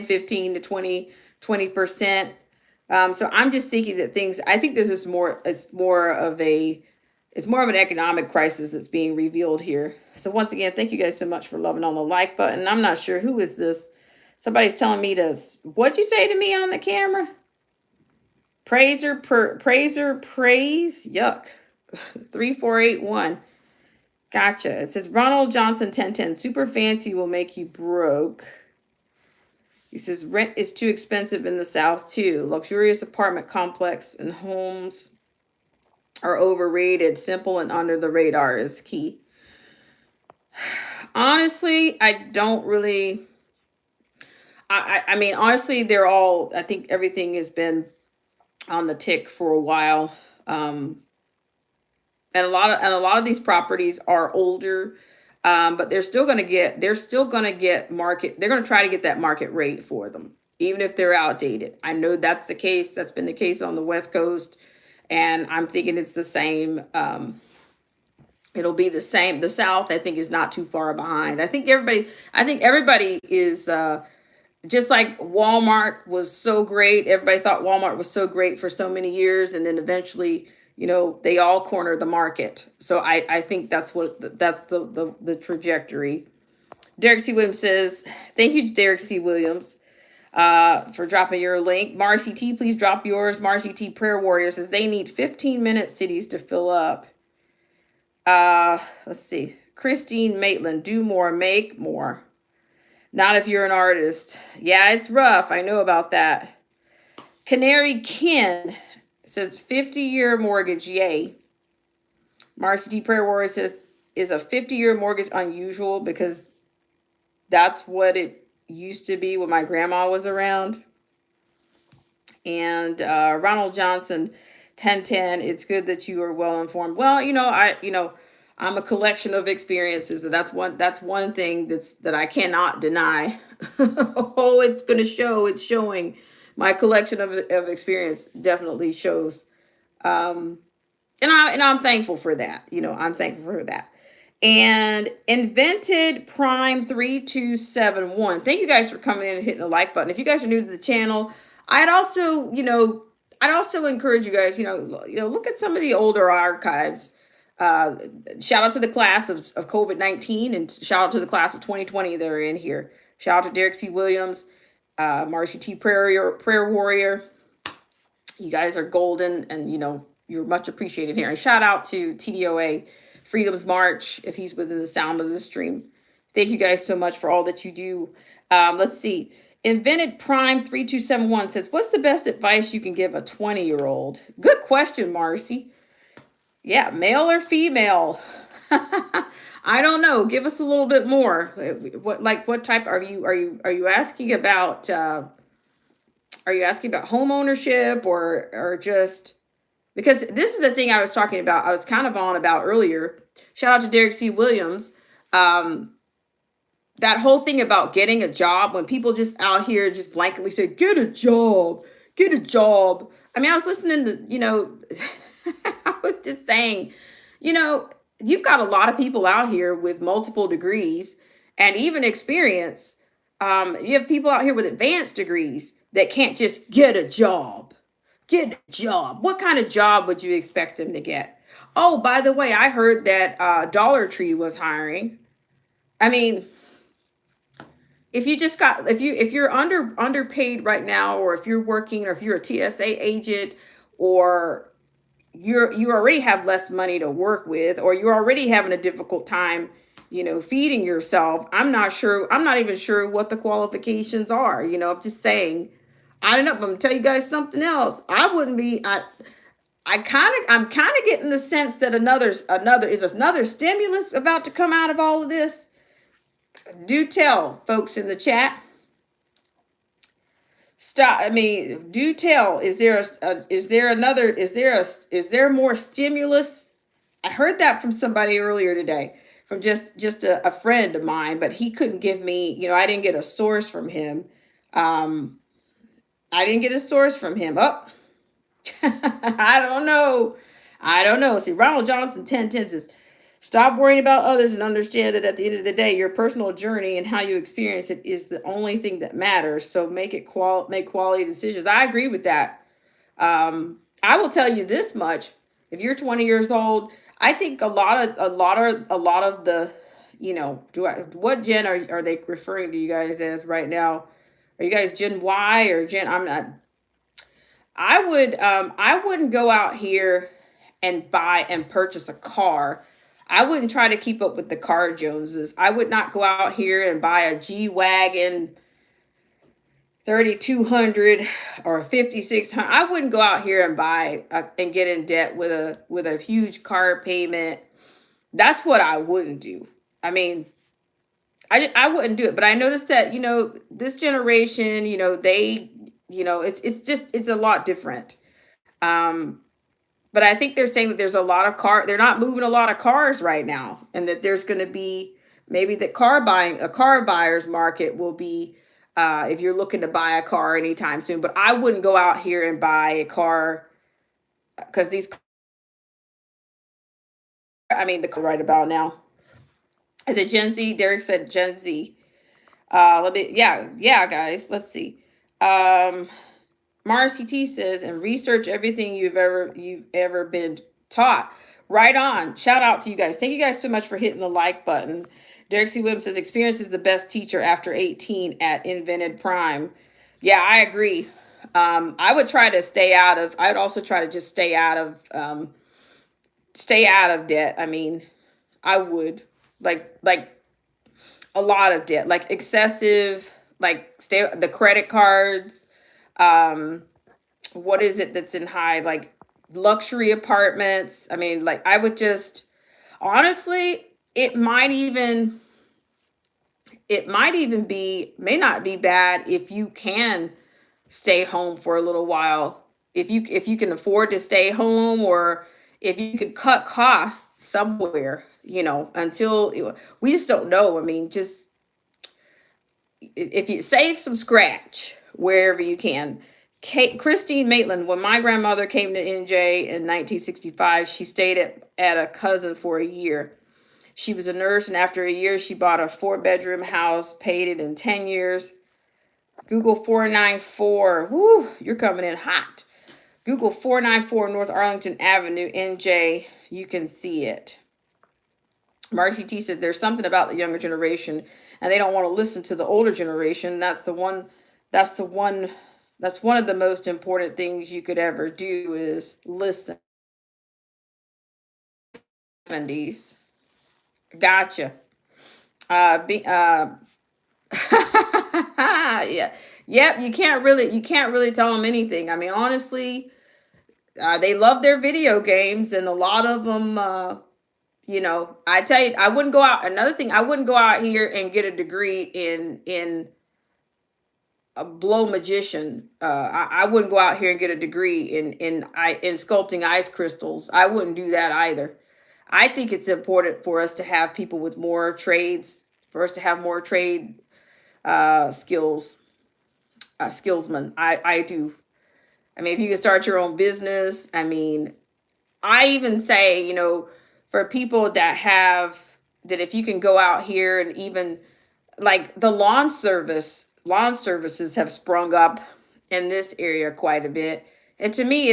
15 to 20%. So I'm just thinking that I think this is it's more of an economic crisis that's being revealed here. So once again, thank you guys so much for loving on the like button. I'm not sure who is this. Somebody's telling me what'd you say to me on the camera? Praise. Yuck. 3481. Gotcha. It says Ronald Johnson 1010. Super fancy will make you broke. He says rent is too expensive in the South too. Luxurious apartment complex and homes are overrated. Simple and under the radar is key. Honestly, I don't really. I mean, honestly, I think everything has been on the tick for a while. And a lot of these properties are older, but they're still going to get market. They're going to try to get that market rate for them, even if they're outdated. I know that's the case. That's been the case on the West Coast. And I'm thinking it's the same. It'll be the same. The South, I think, is not too far behind. I think everybody is just like Walmart was so great. Everybody thought Walmart was so great for so many years, and then eventually, they all cornered the market. So I think that's the trajectory. Derek C. Williams says, "Thank you, Derek C. Williams." For dropping your link. Marcy T, please drop yours. Marcy T Prayer Warrior says they need 15-minute cities to fill up. Let's see. Christine Maitland, do more, make more. Not if you're an artist. Yeah, it's rough. I know about that. Canary Ken says 50-year mortgage, yay. Marcy T Prayer Warrior says, is a 50-year mortgage unusual? Because that's what it used to be when my grandma was around. And Ronald Johnson 1010, it's good that you are well informed. Well, I'm a collection of experiences, and that's one thing that I cannot deny. Oh, it's showing. My collection of experience definitely shows Um, and I'm thankful for that. I'm thankful for that. And invented prime 3271. Thank you guys for coming in and hitting the like button. If you guys are new to the channel, I'd also, I'd also encourage you guys, look at some of the older archives. Uh, Shout out to the class of COVID-19, and shout out to the class of 2020 that are in here. Shout out to Derek C. Williams, Marcy T. Prayer Warrior. You guys are golden, and you're much appreciated here. And shout out to TDOA Freedom's March if he's within the sound of the stream. Thank you guys so much for all that you do. Let's see. Invented Prime 3271 says, "What's the best advice you can give a 20-year-old?" Good question, Marcy. Yeah, male or female? I don't know. Give us a little bit more. What type are you asking about? Are you asking about home ownership, or just because this is the thing I was talking about? I was kind of on about earlier. Shout out to Derek C. Williams. Um, that whole thing about getting a job, when people just out here just blankly say, "Get a job, get a job." I mean, I was listening to, I was just saying, you've got a lot of people out here with multiple degrees and even experience. You have people out here with advanced degrees that can't just get a job. Get a job. What kind of job would you expect them to get? Oh, by the way, I heard that Dollar Tree was hiring. I mean, if you're underpaid right now, or if you're working, or if you're a TSA agent, or you already have less money to work with, or you're already having a difficult time, feeding yourself. I'm not sure. I'm not even sure what the qualifications are. I'm just saying. I don't know. I'm gonna tell you guys something else. I wouldn't be. I'm kind of getting the sense that another stimulus about to come out of all of this. Do tell folks in the chat. Stop. I mean, do tell. Is there more stimulus? I heard that from somebody earlier today, from just a friend of mine, but he couldn't give me, I didn't get a source from him. Um, I didn't get a source from him. Oh, I don't know. I don't know. See, Ronald Johnson 1010 says, "Stop worrying about others and understand that at the end of the day, your personal journey and how you experience it is the only thing that matters. So make quality decisions." I agree with that. I will tell you this much: if you're 20 years old, I think a lot of the, what gen are they referring to you guys as right now? Are you guys Gen Y or Gen? I'm not. I wouldn't go out here and buy and purchase a car. I wouldn't try to keep up with the car Joneses. I would not go out here and buy a G Wagon 3200 or a 5600. I wouldn't go out here and and get in debt with a huge car payment. That's what I wouldn't do. I mean, I wouldn't do it. But I noticed that, this generation, it's a lot different. Um, but I think they're saying that there's a lot of they're not moving a lot of cars right now, and that there's going to be maybe the car buyer's market will be, if you're looking to buy a car anytime soon. But I wouldn't go out here and buy a car, because the car right about now. Is it Gen Z? Derek said Gen Z. Yeah, guys, let's see. Um, Marcy T says, "And research everything you've ever been taught." Right on. Shout out to you guys. Thank you guys so much for hitting the like button. Derek C. Williams says, "Experience is the best teacher after 18 at Invented Prime." Yeah, I agree. I would try to stay out of. I would also try to just stay out of debt. I mean, I would like a lot of debt, like excessive, like stay the credit cards. Um, what is it that's in high, like luxury apartments? I mean, like I would just honestly, it might even be, may not be bad if you can stay home for a little while. If you can afford to stay home, or if you could cut costs somewhere, until we just don't know. I mean, just if you save some scratch wherever you can, Christine Maitland, when my grandmother came to NJ in 1965, she stayed at a cousin for a year. She was a nurse, and after a year, she bought a 4-bedroom house, paid it in 10 years. Google 494. Woo, you're coming in hot. Google 494 North Arlington Avenue, NJ. You can see it. Marcy T says there's something about the younger generation, and they don't want to listen to the older generation. That's the one. That's the one. That's one of the most important things you could ever do is listen. 70s. Gotcha. Yeah. Yep, you can't really tell them anything. I mean, honestly, they love their video games, and a lot of them, I tell you, I wouldn't go out. Another thing, I wouldn't go out here and get a degree in a blow magician. I wouldn't go out here and get a degree in sculpting ice crystals. I wouldn't do that either. I think it's important for us to have people with more trades, for us to have more trade skills, skillsmen. I do. I mean, if you can start your own business, I mean, I even say, for people that if you can go out here and even like the lawn services have sprung up in this area quite a bit. And to me,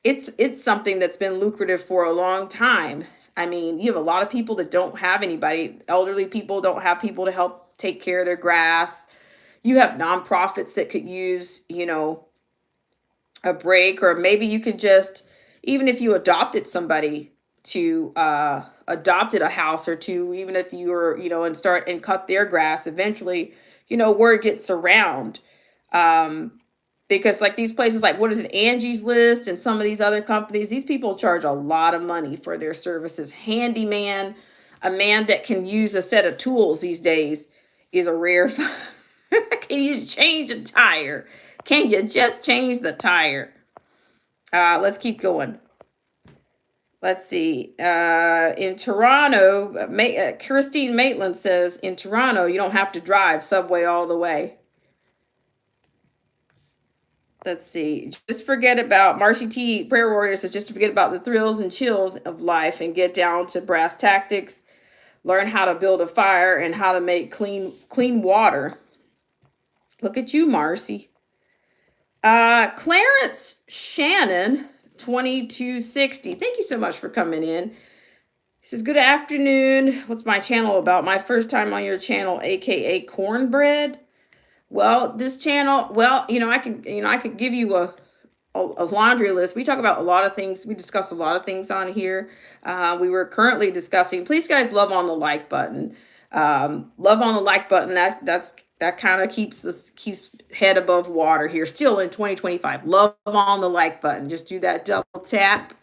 it's something that's been lucrative for a long time. I mean, you have a lot of people that don't have anybody. Elderly people don't have people to help take care of their grass. You have nonprofits that could use, a break, or maybe you could just, even if you adopted somebody to adopted a house or two, even if you were, and start and cut their grass eventually, word gets around. um because like these places, like what is it, Angie's List and some of these other companies, these people charge a lot of money for their services. Handyman, a man that can use a set of tools these days, is a rare can you change a tire? Can you just change the tire? Let's keep going. Let's see. In Toronto, Christine Maitland says in Toronto, you don't have to drive subway all the way. Let's see. Just forget about Marcy T. Prayer Warrior says just to forget about the thrills and chills of life and get down to brass tactics. Learn how to build a fire and how to make clean water. Look at you, Marcy. Clarence Shannon, 2260. Thank you so much for coming in. He says, good afternoon. What's my channel about? My first time on your channel, aka cornbread. Well, this channel, I could give you a laundry list. We talk about a lot of things. We discuss a lot of things on here. We were currently discussing, please guys, love on the like button. Love on the like button. That kind of keeps head above water here. Still in 2025. Love on the like button. Just do that double tap.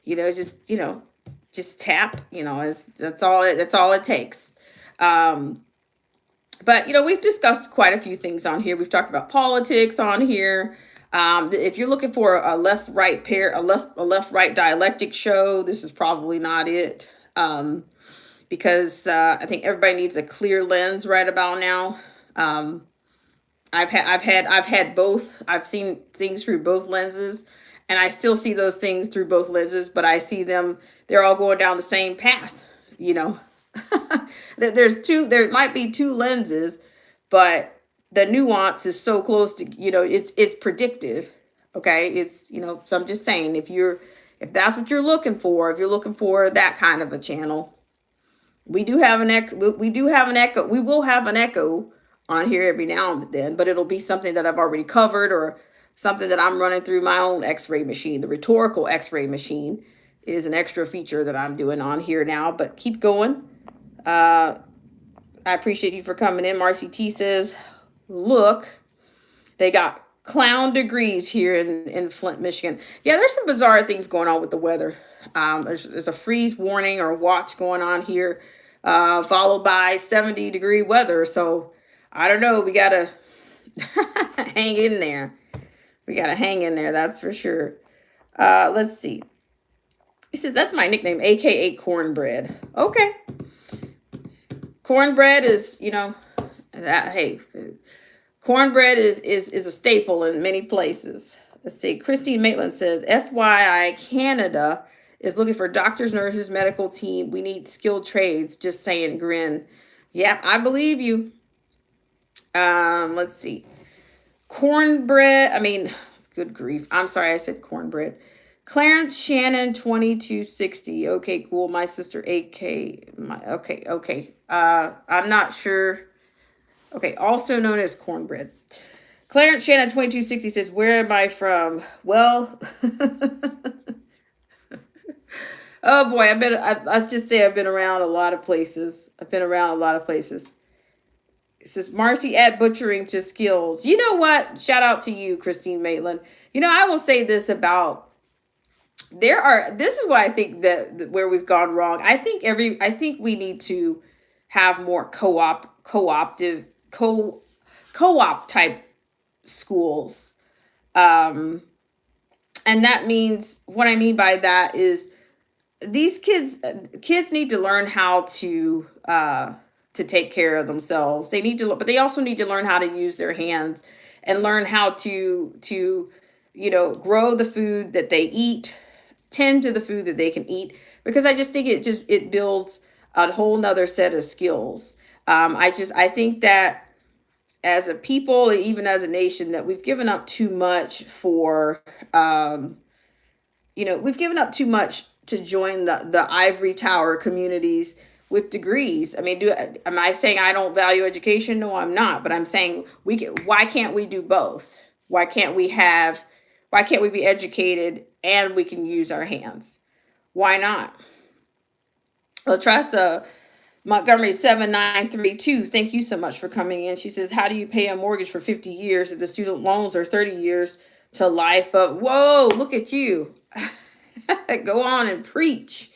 Just tap. That's all it takes. But we've discussed quite a few things on here. We've talked about politics on here. If you're looking for a left-right dialectic show, this is probably not it. Because I think everybody needs a clear lens right about now. I've had both. I've seen things through both lenses, and I still see those things through both lenses. But I see them; they're all going down the same path. There might be two lenses, but the nuance is so close to, it's predictive. Okay. So I'm just saying, if that's what you're looking for, if you're looking for that kind of a channel, we do have an echo. We will have an echo on here every now and then, but it'll be something that I've already covered or something that I'm running through my own x-ray machine. The rhetorical x-ray machine is an extra feature that I'm doing on here now, but keep going. I appreciate you for coming in. Marcy T says, look, they got clown degrees here in Flint, Michigan. Yeah, there's some bizarre things going on with the weather. There's a freeze warning or watch going on here, followed by 70-degree weather. So I don't know. We got to hang in there. That's for sure. Let's see. He says, that's my nickname, aka cornbread. Okay. Cornbread is, Cornbread is a staple in many places. Let's see. Christine Maitland says, FYI, Canada is looking for doctors, nurses, medical team. We need skilled trades. Just saying, grin. Yeah, I believe you. Let's see. Cornbread. I mean, good grief. I'm sorry, I said cornbread. Clarence Shannon 2260. Okay, cool. My sister 8K. Okay. I'm not sure. Okay, also known as cornbread. Clarence Shannon 2260 says, "Where am I from?" Well, oh boy, let's just say I've been around a lot of places. It says Marcy at butchering to skills. You know what? Shout out to you, Christine Maitland. I will say this about this is why I think that where we've gone wrong. I think we need to have more co-op type schools. And that means, what I mean by that is, these kids need to learn how to take care of themselves. But they also need to learn how to use their hands and learn how to grow the food that they eat, tend to the food that they can eat, because I just think it builds a whole nother set of skills. I think that as a people, even as a nation, that we've given up too much we've given up too much to join the ivory tower communities with degrees. I mean, am I saying I don't value education? No, I'm not. But I'm saying why can't we do both? Why can't we be educated and we can use our hands? Why not? Latressa Montgomery 7932, thank you so much for coming in. She says, how do you pay a mortgage for 50 years if the student loans are 30 years to life up? Whoa, look at you. Go on and preach.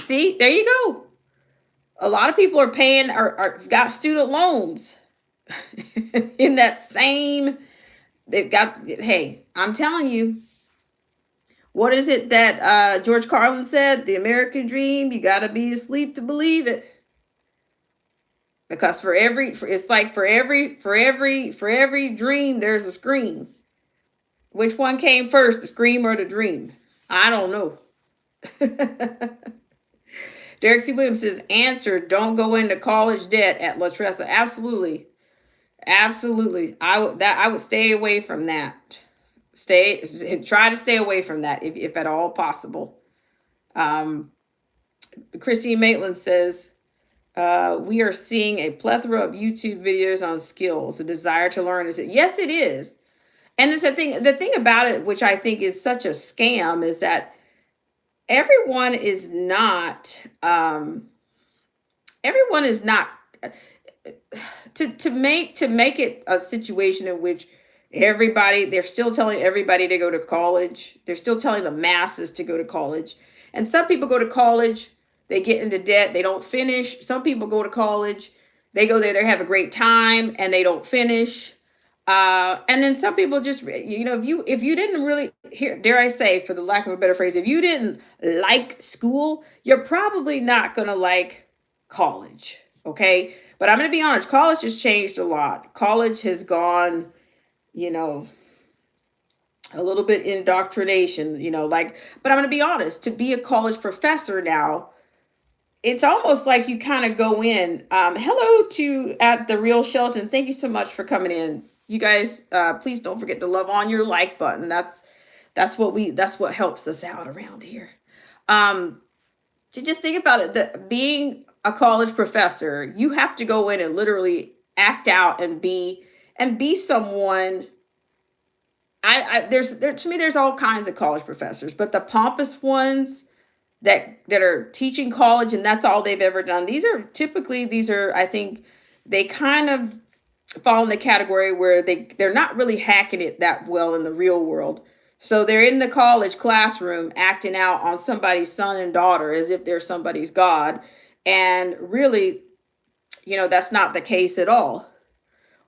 See, there you go. A lot of people are paying or got student loans in that same, hey, I'm telling you, what is it that George Carlin said? The American dream, you got to be asleep to believe it. Because for every dream, there's a scream. Which one came first, the scream or the dream? I don't know. Derek C. Williams says, answer, don't go into college debt at La Tressa. Absolutely. I would stay away from that. Try to stay away from that if at all possible. Christine Maitland says, we are seeing a plethora of YouTube videos on skills. The desire to learn is it? Yes, it is. And it's the thing about it, which I think is such a scam, is that everyone is not to make it a situation in which they're still telling everybody to go to college. They're still telling the masses to go to college. And some people go to college, they get into debt, they don't finish. Some people go to college, they go there, they have a great time, and they don't finish. And then some people just, if you didn't really, dare I say, for the lack of a better phrase, if you didn't like school, you're probably not going to like college. Okay. But I'm going to be honest, college has changed a lot. College has gone, a little bit indoctrination, but I'm going to be honest, to be a college professor now, it's almost like you kind of go in. Hello to at the Real Shelton. Thank you so much for coming in. You guys, please don't forget to love on your like button. That's what helps us out around here. To just think about it, that being a college professor, you have to go in and literally act out and be someone. To me, there's all kinds of college professors, but the pompous ones that are teaching college and that's all they've ever done. These are, I think, they kind of fall in the category where they're not really hacking it that well in the real world. So they're in the college classroom acting out on somebody's son and daughter as if they're somebody's god. And really, that's not the case at all.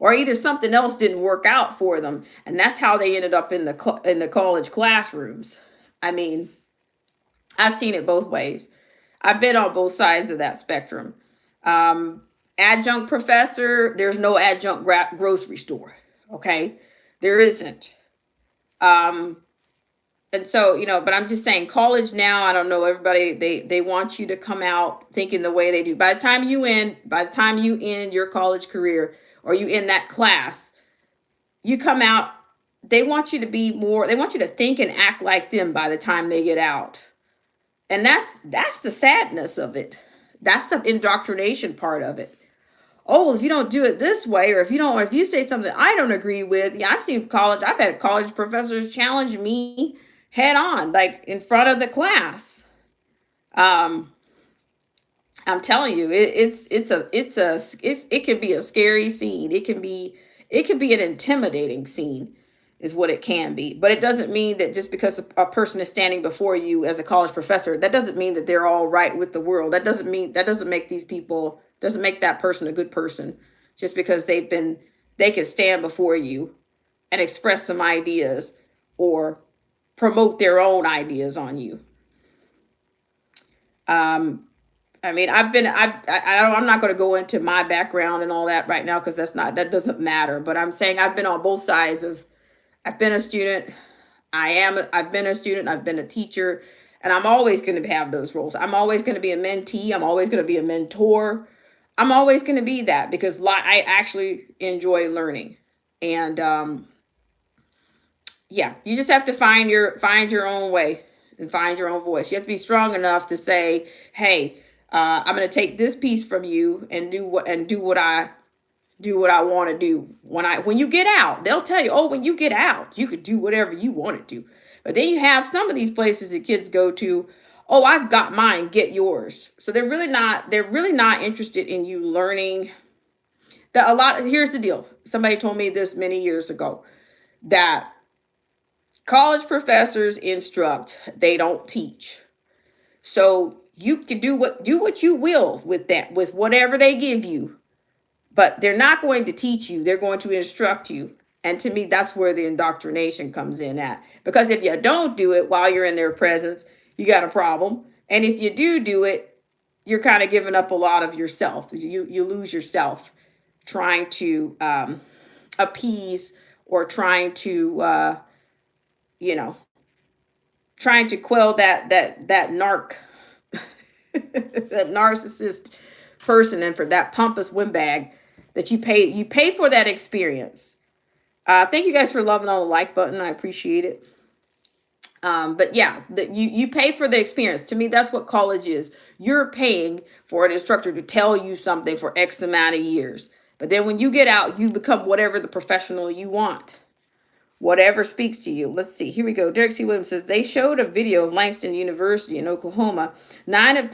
Or either something else didn't work out for them. And that's how they ended up in the college classrooms. I mean, I've seen it both ways. I've been on both sides of that spectrum. Adjunct professor, there's no adjunct grocery store. Okay. There isn't. Um, and so, but I'm just saying college now, I don't know, everybody, they want you to come out thinking the way they do. By the time you end your college career, or you in that class, you come out, they want you to think and act like them by the time they get out. And that's the sadness of it. That's the indoctrination part of it. Oh, well, if you don't do it this way, or if you say something I don't agree with, yeah, I've had college professors challenge me head on, like in front of the class. Um, I'm telling you, it can be a scary scene. It can be an intimidating scene, is what it can be. But it doesn't mean that just because a person is standing before you as a college professor, that doesn't mean that they're all right with the world. That doesn't make these people doesn't make that person a good person, just because they can stand before you and express some ideas, or promote their own ideas on you. Um, I mean, I'm not going to go into my background and all that right now, because that doesn't matter. But I'm saying I've been on both sides of. I've been a student. I've been a student. I've been a teacher, and I'm always going to have those roles. I'm always going to be a mentee. I'm always going to be a mentor. I'm always going to be that, because I actually enjoy learning. And yeah, you just have to find your own way and find your own voice. You have to be strong enough to say, "Hey, I'm going to take this piece from you and do what I want to do." When you get out, they'll tell you, "Oh, when you get out, you could do whatever you want to do." But then you have some of these places that kids go to. "Oh, I've got mine, get yours." So they're really not interested in you learning. Here's the deal. Somebody told me this many years ago, that college professors instruct, they don't teach. So you can do what you will with whatever they give you, but they're not going to teach you. They're going to instruct you. And to me, that's where the indoctrination comes in at. Because if you don't do it while you're in their presence, you got a problem. And if you do it, you're kind of giving up a lot of yourself. You lose yourself trying to appease, or you know, trying to quell that that narcissist person, and for that pompous windbag that you pay for that experience. Thank you guys for loving on the like button. I appreciate it. But yeah, you pay for the experience. To me, that's what college is. You're paying for an instructor to tell you something for X amount of years. But then when you get out, you become whatever the professional you want. Whatever speaks to you. Let's see. Here we go. Derek C. Williams says they showed a video of Langston University in Oklahoma. 9 out of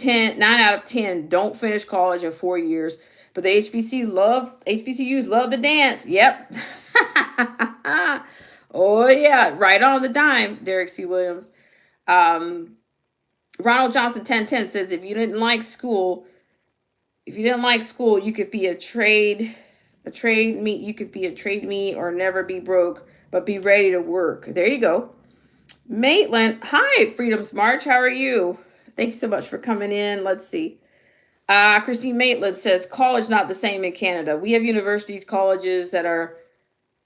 10 don't finish college in 4 years, but the HBCUs love to dance. Yep. Oh yeah, right on the dime, Derek C. Williams. Um, Ronald Johnson 1010 says if you didn't like school, you could be you could be a trade me, or never be broke, but be ready to work. There you go. Maitland, hi, Freedom's March. How are you? Thank you so much for coming in. Let's see. Christine Maitland says college not the same in Canada. We have universities, colleges that are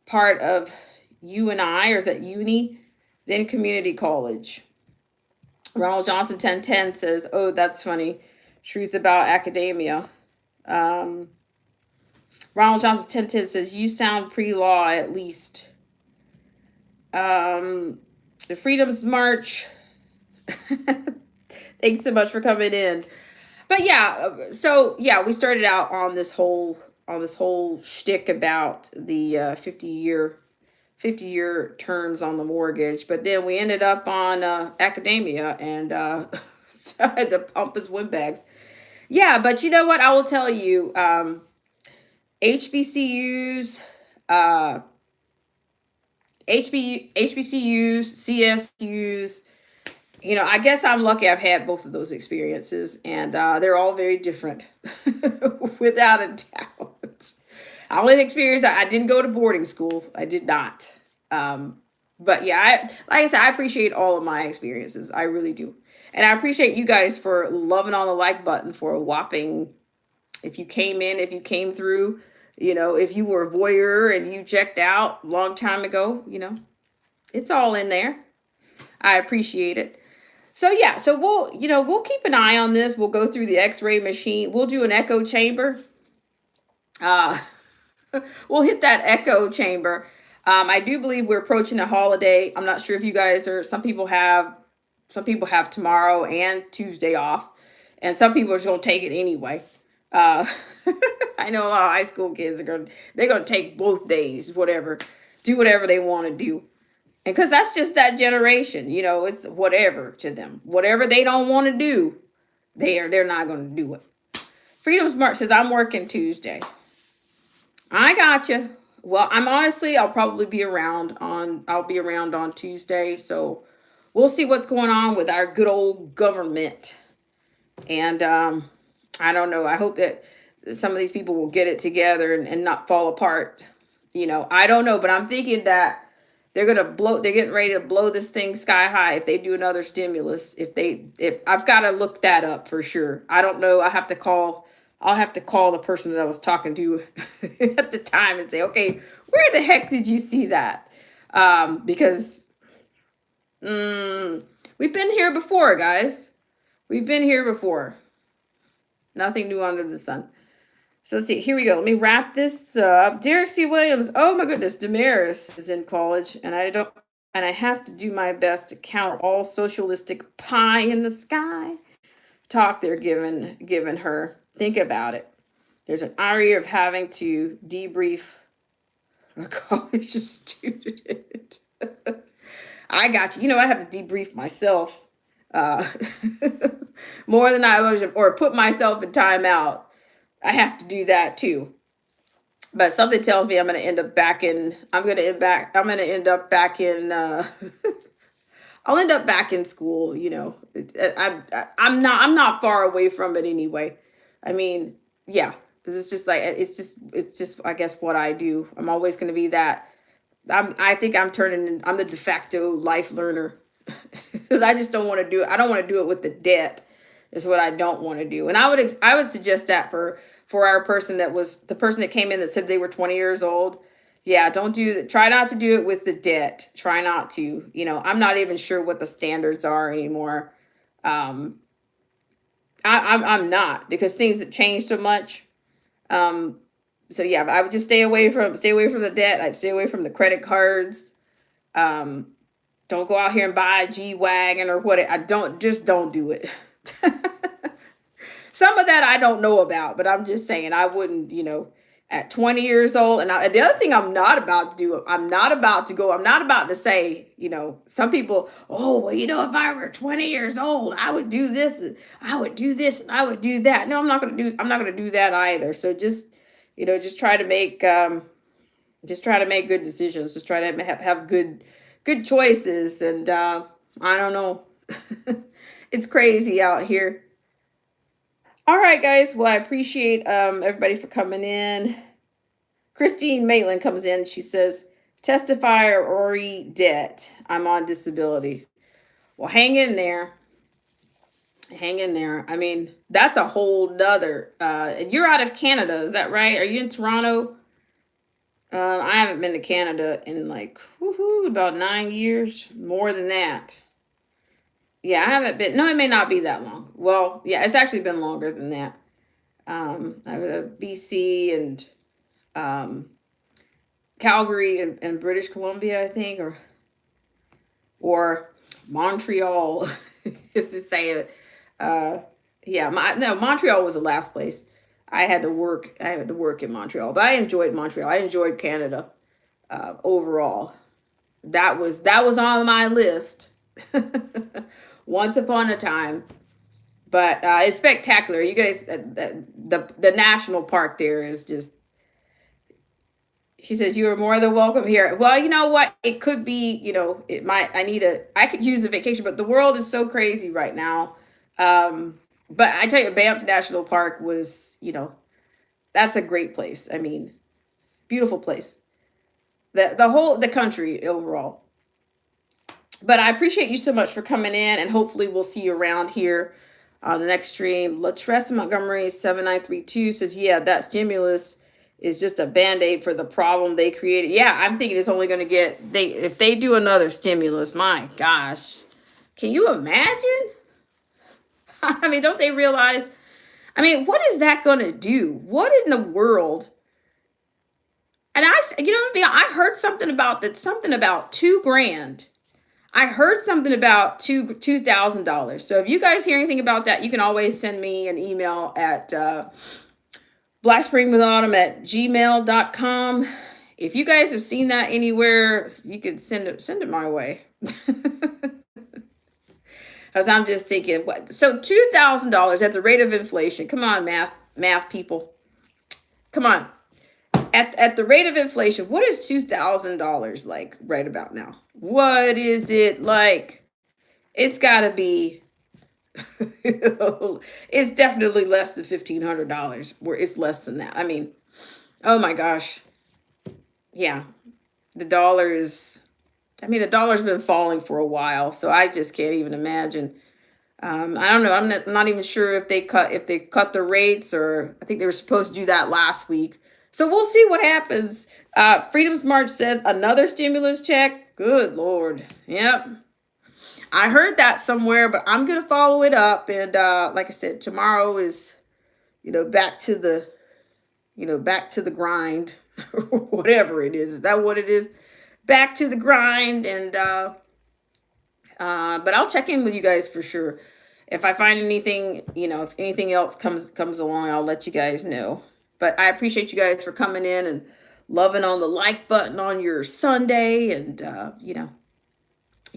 part of UNI, or is that uni? Then community college. Ronald Johnson 1010 says, "Oh, that's funny. Truth about academia." Um, Ronald Johnson 1010 says, "You sound pre-law at least." The Freedom's March. Thanks so much for coming in. But yeah, so yeah, we started out on this whole shtick about the 50-year terms on the mortgage, but then we ended up on academia, and so I had to pump his windbags. Yeah, but you know what? I will tell you, HBCUs, uh, HBCUs, CSUs. I guess I'm lucky I've had both of those experiences, and they're all very different, without a doubt. I only experienced, I didn't go to boarding school. I did not. But yeah, like I said, I appreciate all of my experiences. I really do. And I appreciate you guys for loving on the like button for a whopping, if you came through, If you were a voyeur and you checked out a long time ago, it's all in there. I appreciate it. So yeah, so we'll keep an eye on this. We'll go through the X-ray machine. We'll do an echo chamber. Uh, we'll hit that echo chamber. I do believe we're approaching a holiday. I'm not sure if you guys are. Some people have tomorrow and Tuesday off, and some people are just gonna take it anyway. Uh, I know a lot of high school kids they're gonna take both days, whatever, do whatever they want to do, and because that's just that generation, it's whatever to them, whatever they don't want to do, they're not gonna do it. Freedom Smart says I'm working Tuesday. I got you. Well, I'll probably be around on Tuesday, so we'll see what's going on with our good old government. And I don't know. I hope that some of these people will get it together and not fall apart. I don't know, but I'm thinking that they're getting ready to blow this thing sky high if they do another stimulus. If I've got to look that up for sure. I don't know. I'll have to call the person that I was talking to at the time and say, okay, where the heck did you see that? Because we've been here before, guys. We've been here before. Nothing new under the sun. So let's see. Here we go. Let me wrap this up. Derek C. Williams. Oh my goodness. Damaris is in college, and I have to do my best to counter all socialistic pie in the sky talk they're giving her. Think about it. There's an irony of having to debrief a college student. I got you. I have to debrief myself more than I was, or put myself in timeout. I have to do that too. But something tells me I'm going to end up back in. I'm going to end up back in. I'll end up back in school. I'm not far away from it anyway. I mean, yeah. This is just like it's just I guess what I do. I'm always going to be that. I think I'm the de facto life learner because I just don't want to do it. I don't want to do it with the debt. Is what I don't want to do. And I would suggest that for our person the person that came in that said they were 20 years old. Yeah, don't do that. Try not to do it with the debt. Try not to. I'm not even sure what the standards are anymore. I'm not, because things have changed so much. So yeah, I would just stay away from the debt. I'd stay away from the credit cards. Don't go out here and buy a G-Wagon or what. Don't do it. Some of that I don't know about, but I'm just saying I wouldn't, at 20 years old. And the other thing I'm not about to do, I'm not about to say, some people, oh, well, if I were 20 years old, I would do this, and I would do this, and I would do that. No, I'm not going to do that either. So just try to make good decisions. Just try to have good choices. And I don't know. It's crazy out here. All right, guys. Well, I appreciate everybody for coming in. Christine Maitland comes in. She says, testifier Ori debt. I'm on disability. Well, hang in there. Hang in there. I mean, that's a whole nother. You're out of Canada. Is that right? Are you in Toronto? I haven't been to Canada in about 9 years. More than that. Yeah, I haven't been. No, it may not be that long. Well, yeah, it's actually been longer than that. I was BC and Calgary and British Columbia, I think, or Montreal, is to say it. Montreal was the last place I had to work. I had to work in Montreal, but I enjoyed Montreal. I enjoyed Canada overall. That was on my list. Once upon a time, but it's spectacular. You guys, the national park there is just. She says you are more than welcome here. Well, you know what? It could be. It might. I could use a vacation, but the world is so crazy right now. But I tell you, Banff National Park was. That's a great place. I mean, beautiful place. The country overall. But I appreciate you so much for coming in, and hopefully we'll see you around here on the next stream. Latressa Montgomery 7932 says, yeah, that stimulus is just a band-aid for the problem they created. Yeah, I'm thinking it's only going to get, if they do another stimulus, my gosh, can you imagine? I mean, don't they realize? I mean, what is that going to do? What in the world? And I heard something about that, something about 2 grand. I heard something about $2,000. So if you guys hear anything about that, you can always send me an email at blackspringwithautumn@gmail.com. If you guys have seen that anywhere, you can send it my way. Because I'm just thinking, what? So $2,000 at the rate of inflation. Come on, math people. Come on. At the rate of inflation, what is $2,000 like right about now? What is it like? It's got to be. It's definitely less than $1,500. Where it's less than that. I mean, oh my gosh. Yeah, the dollar is. I mean, the dollar's been falling for a while, so I just can't even imagine. I don't know. I'm not even sure if they cut the rates, or I think they were supposed to do that last week. So we'll see what happens. Freedom's March says another stimulus check. Good Lord. Yep. I heard that somewhere, but I'm going to follow it up. And like I said, tomorrow is, back to the, back to the grind, whatever it is. Is that what it is? Back to the grind. And, but I'll check in with you guys for sure. If I find anything, if anything else comes along, I'll let you guys know. But I appreciate you guys for coming in and loving on the like button on your Sunday. And, you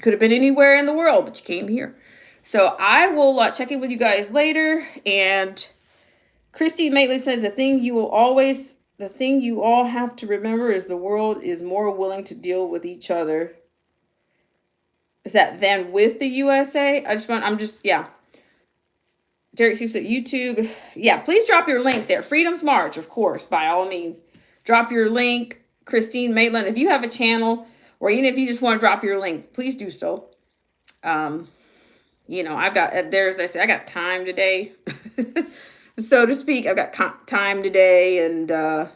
could have been anywhere in the world, but you came here. So I will check in with you guys later. And Christine Maitland says, the thing you all have to remember is the world is more willing to deal with each other. Is that than with the USA? Yeah. Derek Steve at YouTube. Yeah, please drop your links there. Freedom's March, of course, by all means. Drop your link. Christine Maitland, if you have a channel, or even if you just want to drop your link, please do so. I've got, I got time today, so to speak. I've got time today, and I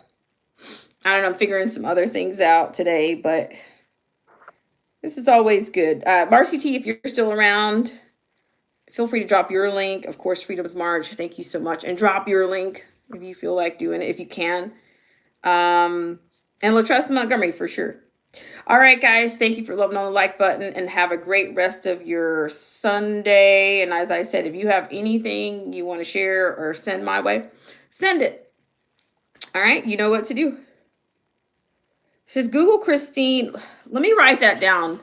don't know, I'm figuring some other things out today, but this is always good. Marcy T, if you're still around, feel free to drop your link. Of course, Freedom's March. Thank you so much. And drop your link if you feel like doing it, if you can. And LaTressa Montgomery for sure. All right, guys. Thank you for loving on the like button, and have a great rest of your Sunday. And as I said, if you have anything you want to share or send my way, send it. All right. You know what to do. It says Google Christine. Let me write that down.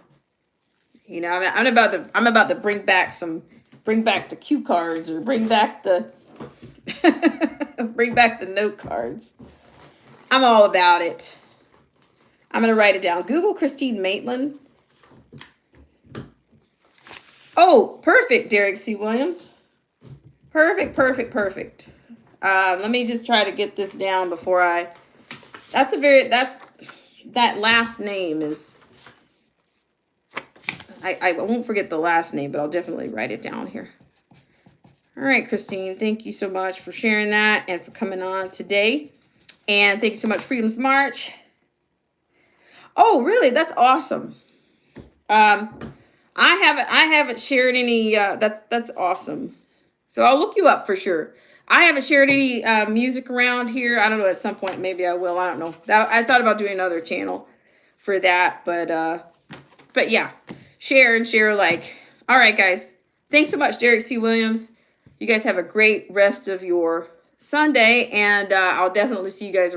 I'm about to bring back the cue cards, or bring back the note cards. I'm all about it. I'm going to write it down. Google Christine Maitland. Oh, perfect, Derek C. Williams. Perfect. Let me just try to get this down before that last name is, I won't forget the last name, but I'll definitely write it down here. All right, Christine, thank you so much for sharing that and for coming on today. And thank you so much, Freedom's March. Oh, really? That's awesome. I haven't shared any. That's awesome. So I'll look you up for sure. I haven't shared any music around here. I don't know. At some point, maybe I will. I don't know. I thought about doing another channel for that, but yeah, share and share like. All right, guys. Thanks so much, Derek C. Williams. You guys have a great rest of your Sunday, and I'll definitely see you guys around.